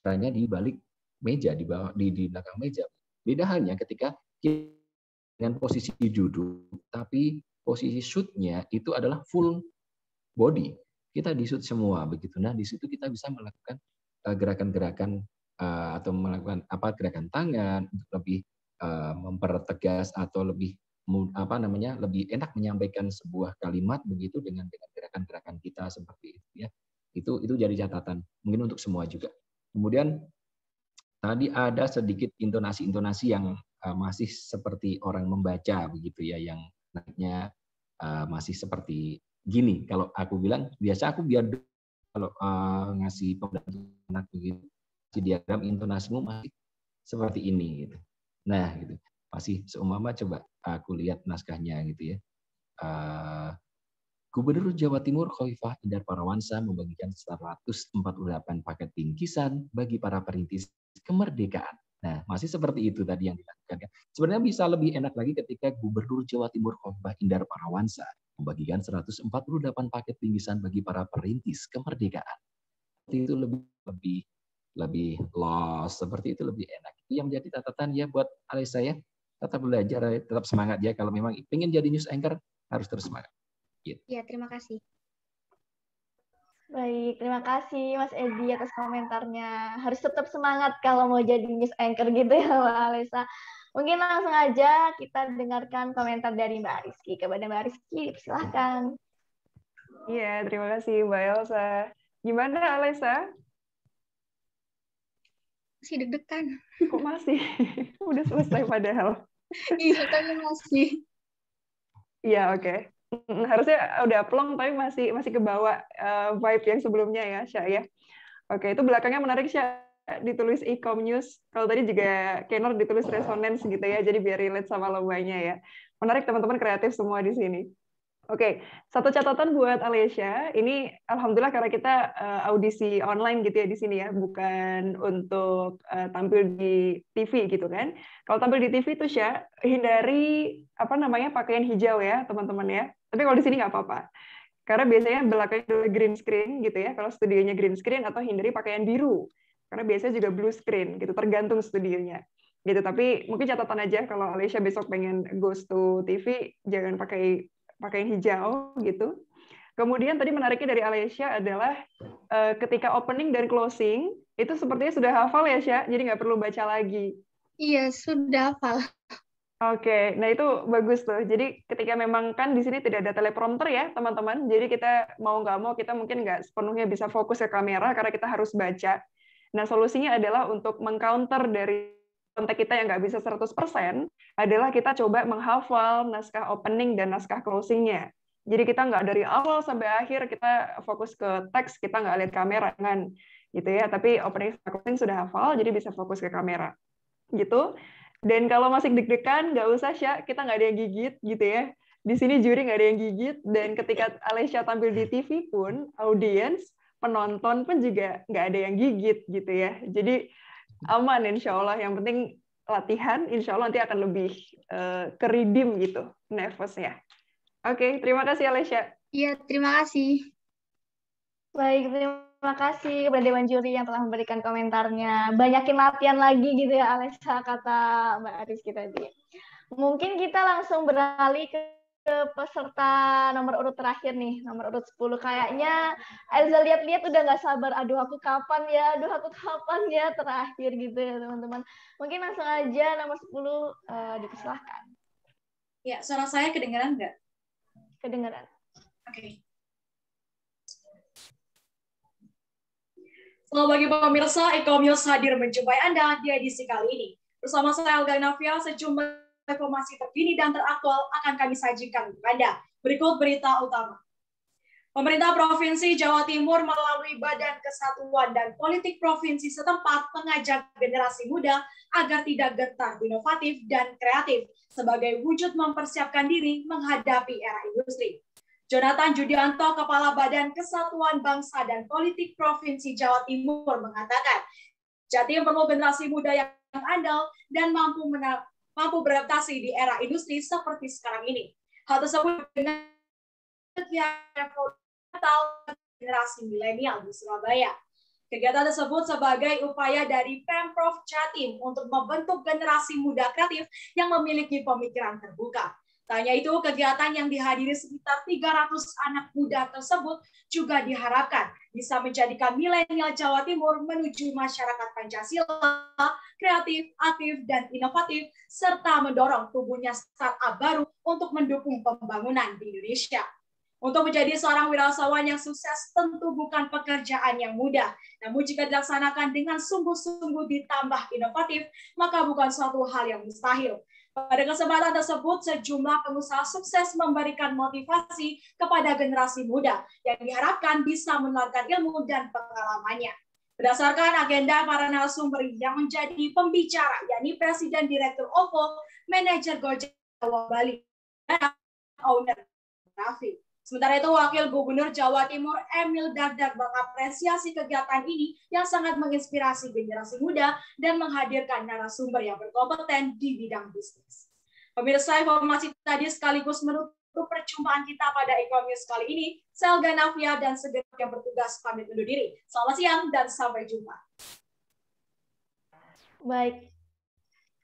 caranya di balik meja, di bawah, di belakang meja. Beda halnya ketika dengan posisi duduk, tapi posisi shoot-nya itu adalah full body. Kita di shoot semua begitu. Nah, di situ kita bisa melakukan gerakan-gerakan atau melakukan gerakan tangan untuk lebih mempertegas atau lebih lebih enak menyampaikan sebuah kalimat begitu dengan gerakan-gerakan kita seperti itu ya. Itu jadi catatan mungkin untuk semua juga. Kemudian tadi ada sedikit intonasi yang masih seperti orang membaca begitu ya, yang naiknya masih seperti gini. Kalau aku bilang biasa aku biar kalau ngasih pembelajaran anak begitu, si diagram intonasimu masih seperti ini gitu. Nah, gitu. Masih seumpama coba aku lihat naskahnya gitu ya. Gubernur Jawa Timur Khofifah Indar Parawansa membagikan 148 paket bingkisan bagi para perintis kemerdekaan. Nah, masih seperti itu tadi yang dilakukan. Sebenarnya bisa lebih enak lagi ketika Gubernur Jawa Timur Khofifah Indar Parawansa membagikan 148 paket bingkisan bagi para perintis kemerdekaan. Itu lebih lost, seperti itu lebih enak. Itu yang menjadi catatan ya buat Alisa ya. Tetap belajar, tetap semangat ya. Kalau memang ingin jadi news anchor, harus terus semangat. Gitu. Ya, terima kasih. Baik, terima kasih Mas Edi atas komentarnya. Harus tetap semangat kalau mau jadi news anchor gitu ya Mbak Alisa. Mungkin langsung aja kita dengarkan komentar dari Mbak Rizky. Kepada Mbak Rizky, silahkan. Iya, terima kasih Mbak Elsa. Gimana Alisa? Masih deg-degan. Kok masih? Udah selesai padahal. Iya, tapi masih. Iya, oke. Harusnya udah plong, tapi masih kebawa vibe yang sebelumnya ya, Syah ya. Oke, itu belakangnya menarik, Syah. Ditulis Ecom News. Kalau tadi juga Kenor ditulis Resonance gitu ya, jadi biar relate sama lombanya ya. Menarik, teman-teman kreatif semua di sini. Oke, satu catatan buat Alessia. Ini alhamdulillah karena kita audisi online gitu ya di sini ya, bukan untuk tampil di TV gitu kan. Kalau tampil di TV itu Syah, hindari pakaian hijau ya teman-teman ya. Tapi kalau di sini nggak apa-apa. Karena biasanya belakangnya adalah green screen gitu ya. Kalau studionya green screen, atau hindari pakaian biru. Karena biasanya juga blue screen gitu, tergantung studionya. Gitu. Tapi mungkin catatan aja kalau Alessia besok pengen goes to TV, jangan pakai pakaian hijau gitu. Kemudian tadi menariknya dari Alessia adalah ketika opening dan closing itu sepertinya sudah hafal ya Syah, jadi nggak perlu baca lagi. Iya, sudah hafal. Oke, nah itu bagus tuh. Jadi ketika memang kan di sini tidak ada teleprompter ya teman-teman, jadi kita mau nggak mau kita mungkin nggak sepenuhnya bisa fokus ke kamera karena kita harus baca. Nah solusinya adalah untuk mengcounter dari kontak kita yang nggak bisa 100% adalah kita coba menghafal naskah opening dan naskah closing-nya. Jadi kita nggak dari awal sampai akhir kita fokus ke teks, kita nggak lihat kamera kan, gitu ya. Tapi opening dan closing sudah hafal, jadi bisa fokus ke kamera, gitu. Dan kalau masih deg-degan, nggak usah Syah, kita nggak ada yang gigit, gitu ya. Di sini juri nggak ada yang gigit, dan ketika Alessia tampil di TV pun, audiens, penonton pun juga nggak ada yang gigit, gitu ya. Jadi aman insya Allah, yang penting latihan insya Allah nanti akan lebih keridim gitu nervousnya. Oke, terima kasih Alessia. Iya, terima kasih. Baik, terima kasih kepada Dewan Juri yang telah memberikan komentarnya. Banyakin latihan lagi gitu ya Alessia, kata Mbak Rizky tadi. Mungkin kita langsung beralih ke peserta nomor urut terakhir nih, nomor urut 10. Kayaknya Elza lihat-lihat udah nggak sabar, aduh aku kapan ya terakhir gitu ya teman-teman. Mungkin langsung aja nomor 10 dipersilahkan. Ya, suara saya kedengaran nggak? Kedengaran. Oke. Selamat pagi pemirsa, Ecom News hadir menjumpai Anda di edisi kali ini. Bersama saya Alga Navia, sejumlah informasi terkini dan teraktual akan kami sajikan kepada Anda. Berikut berita utama. Pemerintah Provinsi Jawa Timur melalui Badan Kesatuan dan Politik Provinsi setempat mengajak generasi muda agar tidak gentar, inovatif, dan kreatif sebagai wujud mempersiapkan diri menghadapi era industri. Jonathan Judianto, Kepala Badan Kesatuan Bangsa dan Politik Provinsi Jawa Timur mengatakan, Jatim perlu generasi muda yang andal dan mampu beradaptasi di era industri seperti sekarang ini. Hal tersebut dengan generasi milenial di Surabaya. Kegiatan tersebut sebagai upaya dari Pemprov Jatim untuk membentuk generasi muda kreatif yang memiliki pemikiran terbuka. Tak hanya itu, kegiatan yang dihadiri sekitar 300 anak muda tersebut juga diharapkan bisa menjadikan milenial Jawa Timur menuju masyarakat Pancasila, kreatif, aktif, dan inovatif, serta mendorong tumbuhnya startup baru untuk mendukung pembangunan di Indonesia. Untuk menjadi seorang wirausahawan yang sukses tentu bukan pekerjaan yang mudah. Namun jika dilaksanakan dengan sungguh-sungguh ditambah inovatif, maka bukan suatu hal yang mustahil. Pada kesempatan tersebut, sejumlah pengusaha sukses memberikan motivasi kepada generasi muda yang diharapkan bisa menularkan ilmu dan pengalamannya. Berdasarkan agenda para narasumber yang menjadi pembicara, yakni Presiden Direktur OVO, Manajer Gojek Jawa Bali, dan owner Rafi. Sementara itu, Wakil Gubernur Jawa Timur Emil Dardak mengapresiasi kegiatan ini yang sangat menginspirasi generasi muda dan menghadirkan narasumber yang berkompeten di bidang bisnis. Pemirsa, informasi tadi sekaligus menutup perjumpaan kita pada Econews kali ini. Saya Elga Navia dan segenap yang bertugas pamit undur diri. Selamat siang dan sampai jumpa. Baik,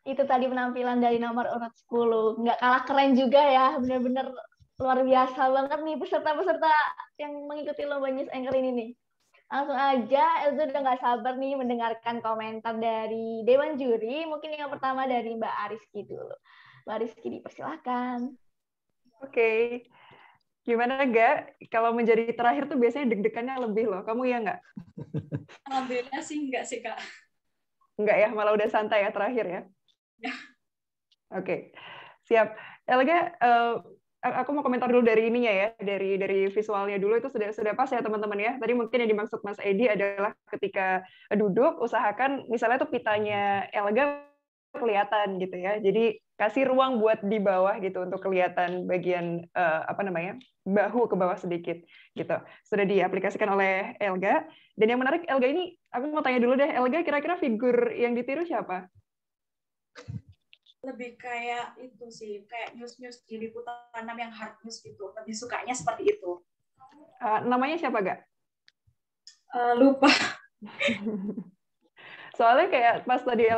itu tadi penampilan dari nomor urut 10. Nggak kalah keren juga ya, benar-benar luar biasa banget nih peserta-peserta yang mengikuti lomba News Anchor ini nih. Langsung aja, Elza udah nggak sabar nih mendengarkan komentar dari Dewan Juri. Mungkin yang pertama dari Mbak Ariski dulu. Mbak Ariski, dipersilakan. Oke. Gimana, Ga? Kalau menjadi terakhir tuh biasanya deg-degannya lebih loh. Kamu ya nggak? Alhamdulillah sih enggak sih, Kak. Enggak ya, malah udah santai ya terakhir ya? Ya. Oke. Siap. Elga, aku mau komentar dulu dari ininya ya, dari visualnya dulu itu sudah pas ya teman-teman ya. Tadi mungkin yang dimaksud Mas Edi adalah ketika duduk usahakan misalnya tuh pitanya Elga kelihatan gitu ya. Jadi kasih ruang buat di bawah gitu untuk kelihatan bagian bahu ke bawah sedikit gitu. Sudah diaplikasikan oleh Elga. Dan yang menarik Elga ini, aku mau tanya dulu deh, Elga kira-kira figur yang ditiru siapa? Lebih kayak itu sih, kayak news di liputan 6 yang hard news gitu. Lebih sukanya seperti itu. Namanya siapa, Gak? Lupa. Soalnya kayak pas tadi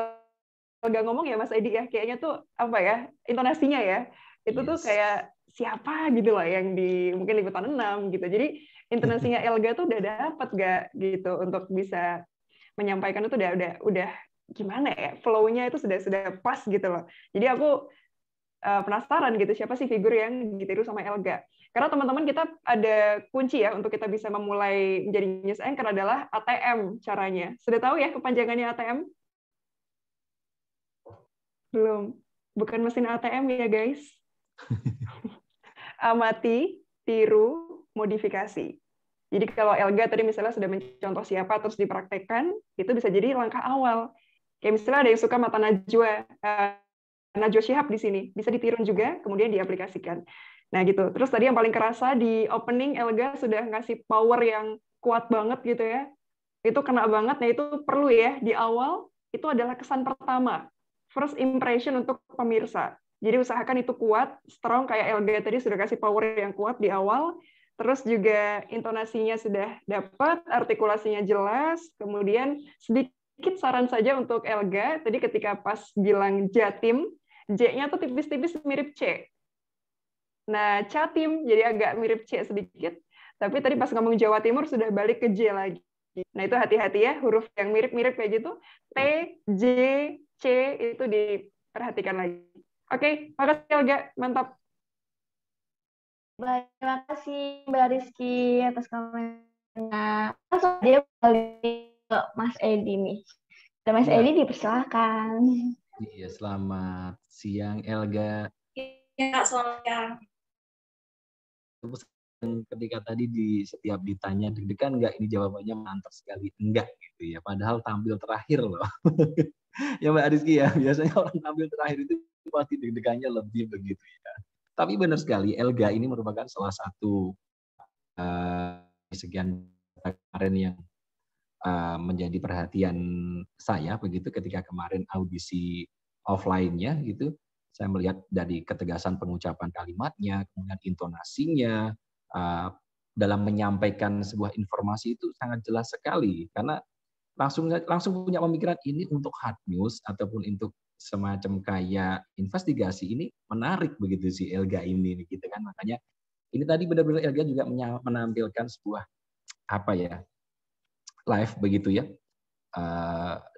Elga ngomong ya Mas Edi ya, kayaknya tuh apa ya, intonasinya ya, itu tuh kayak siapa gitu lah yang di mungkin liputan 6 gitu. Jadi intonasinya Elga tuh udah dapet gak gitu untuk bisa menyampaikan itu udah gimana ya, flow-nya itu sudah pas gitu loh. Jadi aku penasaran gitu siapa sih figur yang ditiru sama Elga. Karena teman-teman kita ada kunci ya untuk kita bisa memulai menjadi news anchor adalah ATM caranya. Sudah tahu ya kepanjangannya ATM? Belum. Bukan mesin ATM ya guys. Amati, tiru, modifikasi. Jadi kalau Elga tadi misalnya sudah mencontoh siapa terus dipraktekkan, itu bisa jadi langkah awal. Kayak misalnya ada yang suka mata Najwa Shihab di sini, bisa ditiru juga, kemudian diaplikasikan. Nah gitu. Terus tadi yang paling kerasa di opening, Elga sudah ngasih power yang kuat banget gitu ya. Itu kena banget, nah itu perlu ya, di awal itu adalah kesan pertama. First impression untuk pemirsa. Jadi usahakan itu kuat, strong, kayak Elga tadi sudah kasih power yang kuat di awal, terus juga intonasinya sudah dapat, artikulasinya jelas, kemudian sedikit saran saja untuk Elga, tadi ketika pas bilang Jatim, J-nya tuh tipis-tipis mirip C. Nah, Jatim jadi agak mirip C sedikit, tapi tadi pas ngomong Jawa Timur sudah balik ke J lagi. Nah, itu hati-hati ya, huruf yang mirip-mirip kayak gitu, T, J, C, itu diperhatikan lagi. Oke, makasih Elga, mantap. Baik, terima kasih Mbak Rizky atas komentarnya. Langsung dia balik ke Mas Edi nih. Dan Mas Edi dipersilakan. Iya, selamat siang Elga. Iya, selamat siang. Ketika tadi di setiap ditanya deg-degan enggak, ini jawabannya mantap sekali, enggak gitu ya. Padahal tampil terakhir loh. Ya Mbak Rizky ya, biasanya orang tampil terakhir itu pasti deg-degannya lebih begitu ya. Tapi benar sekali, Elga ini merupakan salah satu sekian kemarin yang menjadi perhatian saya begitu ketika kemarin audisi offline-nya gitu. Saya melihat dari ketegasan pengucapan kalimatnya, kemudian intonasinya, dalam menyampaikan sebuah informasi itu sangat jelas sekali, karena langsung punya pemikiran ini untuk hard news ataupun untuk semacam kayak investigasi, ini menarik begitu si Elga ini gitu kan. Makanya ini tadi benar-benar Elga juga menampilkan sebuah apa ya, live begitu ya,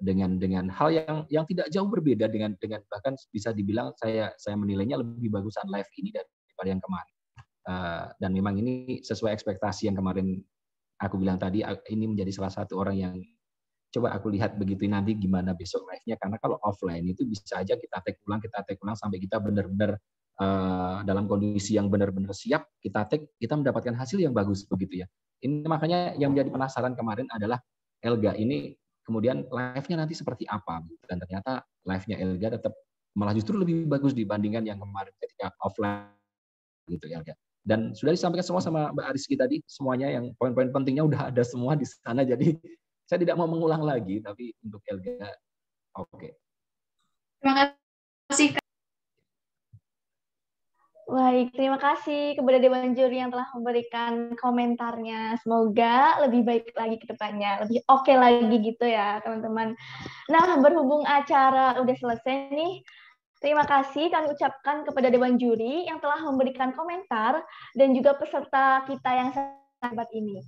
dengan hal yang tidak jauh berbeda dengan bahkan bisa dibilang saya menilainya lebih bagusan live ini daripada yang kemarin. Dan memang ini sesuai ekspektasi yang kemarin aku bilang tadi, ini menjadi salah satu orang yang coba aku lihat begitu nanti gimana besok live-nya, karena kalau offline itu bisa aja kita take ulang sampai kita benar-benar dalam kondisi yang benar-benar siap, kita mendapatkan hasil yang bagus begitu ya. Ini makanya yang menjadi penasaran kemarin adalah Elga ini kemudian live-nya nanti seperti apa, dan ternyata live-nya Elga tetap malah justru lebih bagus dibandingkan yang kemarin ketika offline gitu ya Elga. Dan sudah disampaikan semua sama Mbak Ariski tadi, semuanya yang poin-poin pentingnya udah ada semua di sana, jadi saya tidak mau mengulang lagi, tapi untuk Elga, oke. Terima kasih. Baik, terima kasih kepada Dewan Juri yang telah memberikan komentarnya. Semoga lebih baik lagi ke depannya, lebih oke lagi gitu ya teman-teman. Nah, berhubung acara udah selesai nih, terima kasih kami ucapkan kepada Dewan Juri yang telah memberikan komentar dan juga peserta kita yang sahabat ini.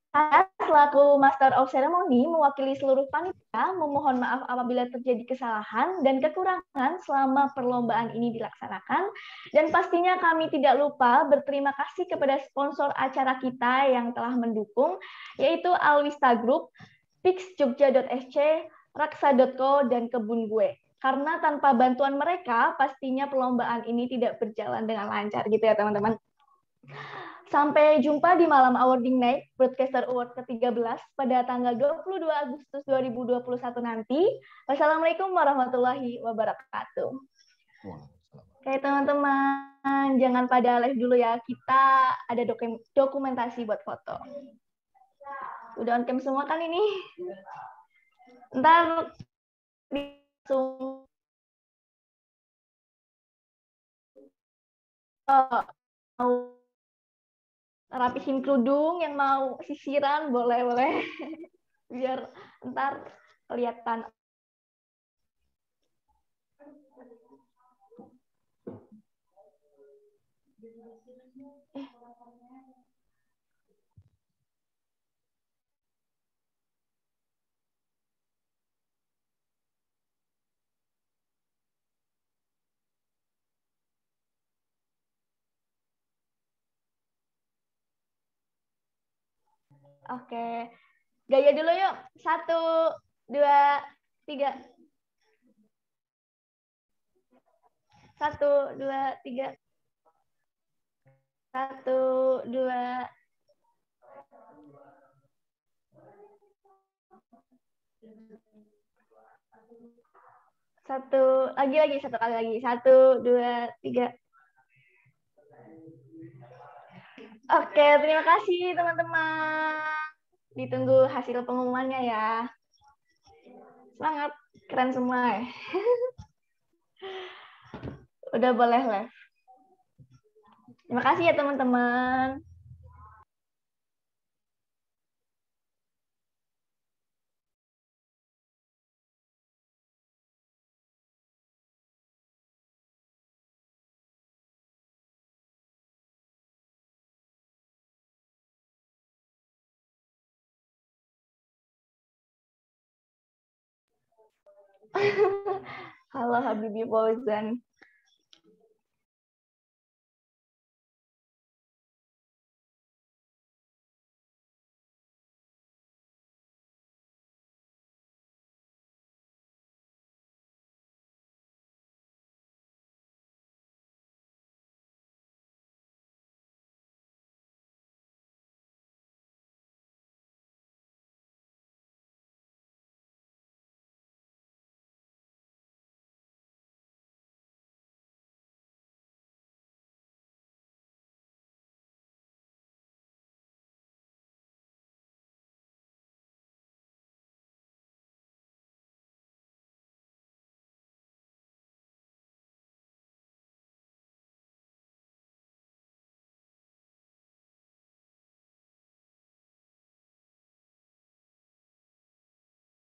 Saya selaku Master of Ceremony mewakili seluruh panitia memohon maaf apabila terjadi kesalahan dan kekurangan selama perlombaan ini dilaksanakan. Dan pastinya kami tidak lupa berterima kasih kepada sponsor acara kita yang telah mendukung, yaitu Alwista Group, pixjogja.sc, raksa.co, dan Kebun Gue. Karena tanpa bantuan mereka, pastinya perlombaan ini tidak berjalan dengan lancar gitu ya teman-teman. Sampai jumpa di malam awarding night Broadcaster Award ke-13 pada tanggal 22 Agustus 2021 nanti. Wassalamualaikum warahmatullahi wabarakatuh. Oke teman-teman, jangan pada live dulu ya. Kita ada dokumentasi buat foto. Udah on cam semua kan ini? Ntar langsung mau rapihin kerudung, yang mau sisiran boleh biar ntar kelihatan. Oke, gaya dulu yuk. 1, 2, 3. 1, 2, 3. 1, 2. Satu lagi satu kali lagi. 1, 2, 3. Oke, terima kasih teman-teman. Ditunggu hasil pengumumannya ya. Semangat, keren semua ya. Udah boleh live. Terima kasih ya teman-teman. Halo Habibie Fauzan.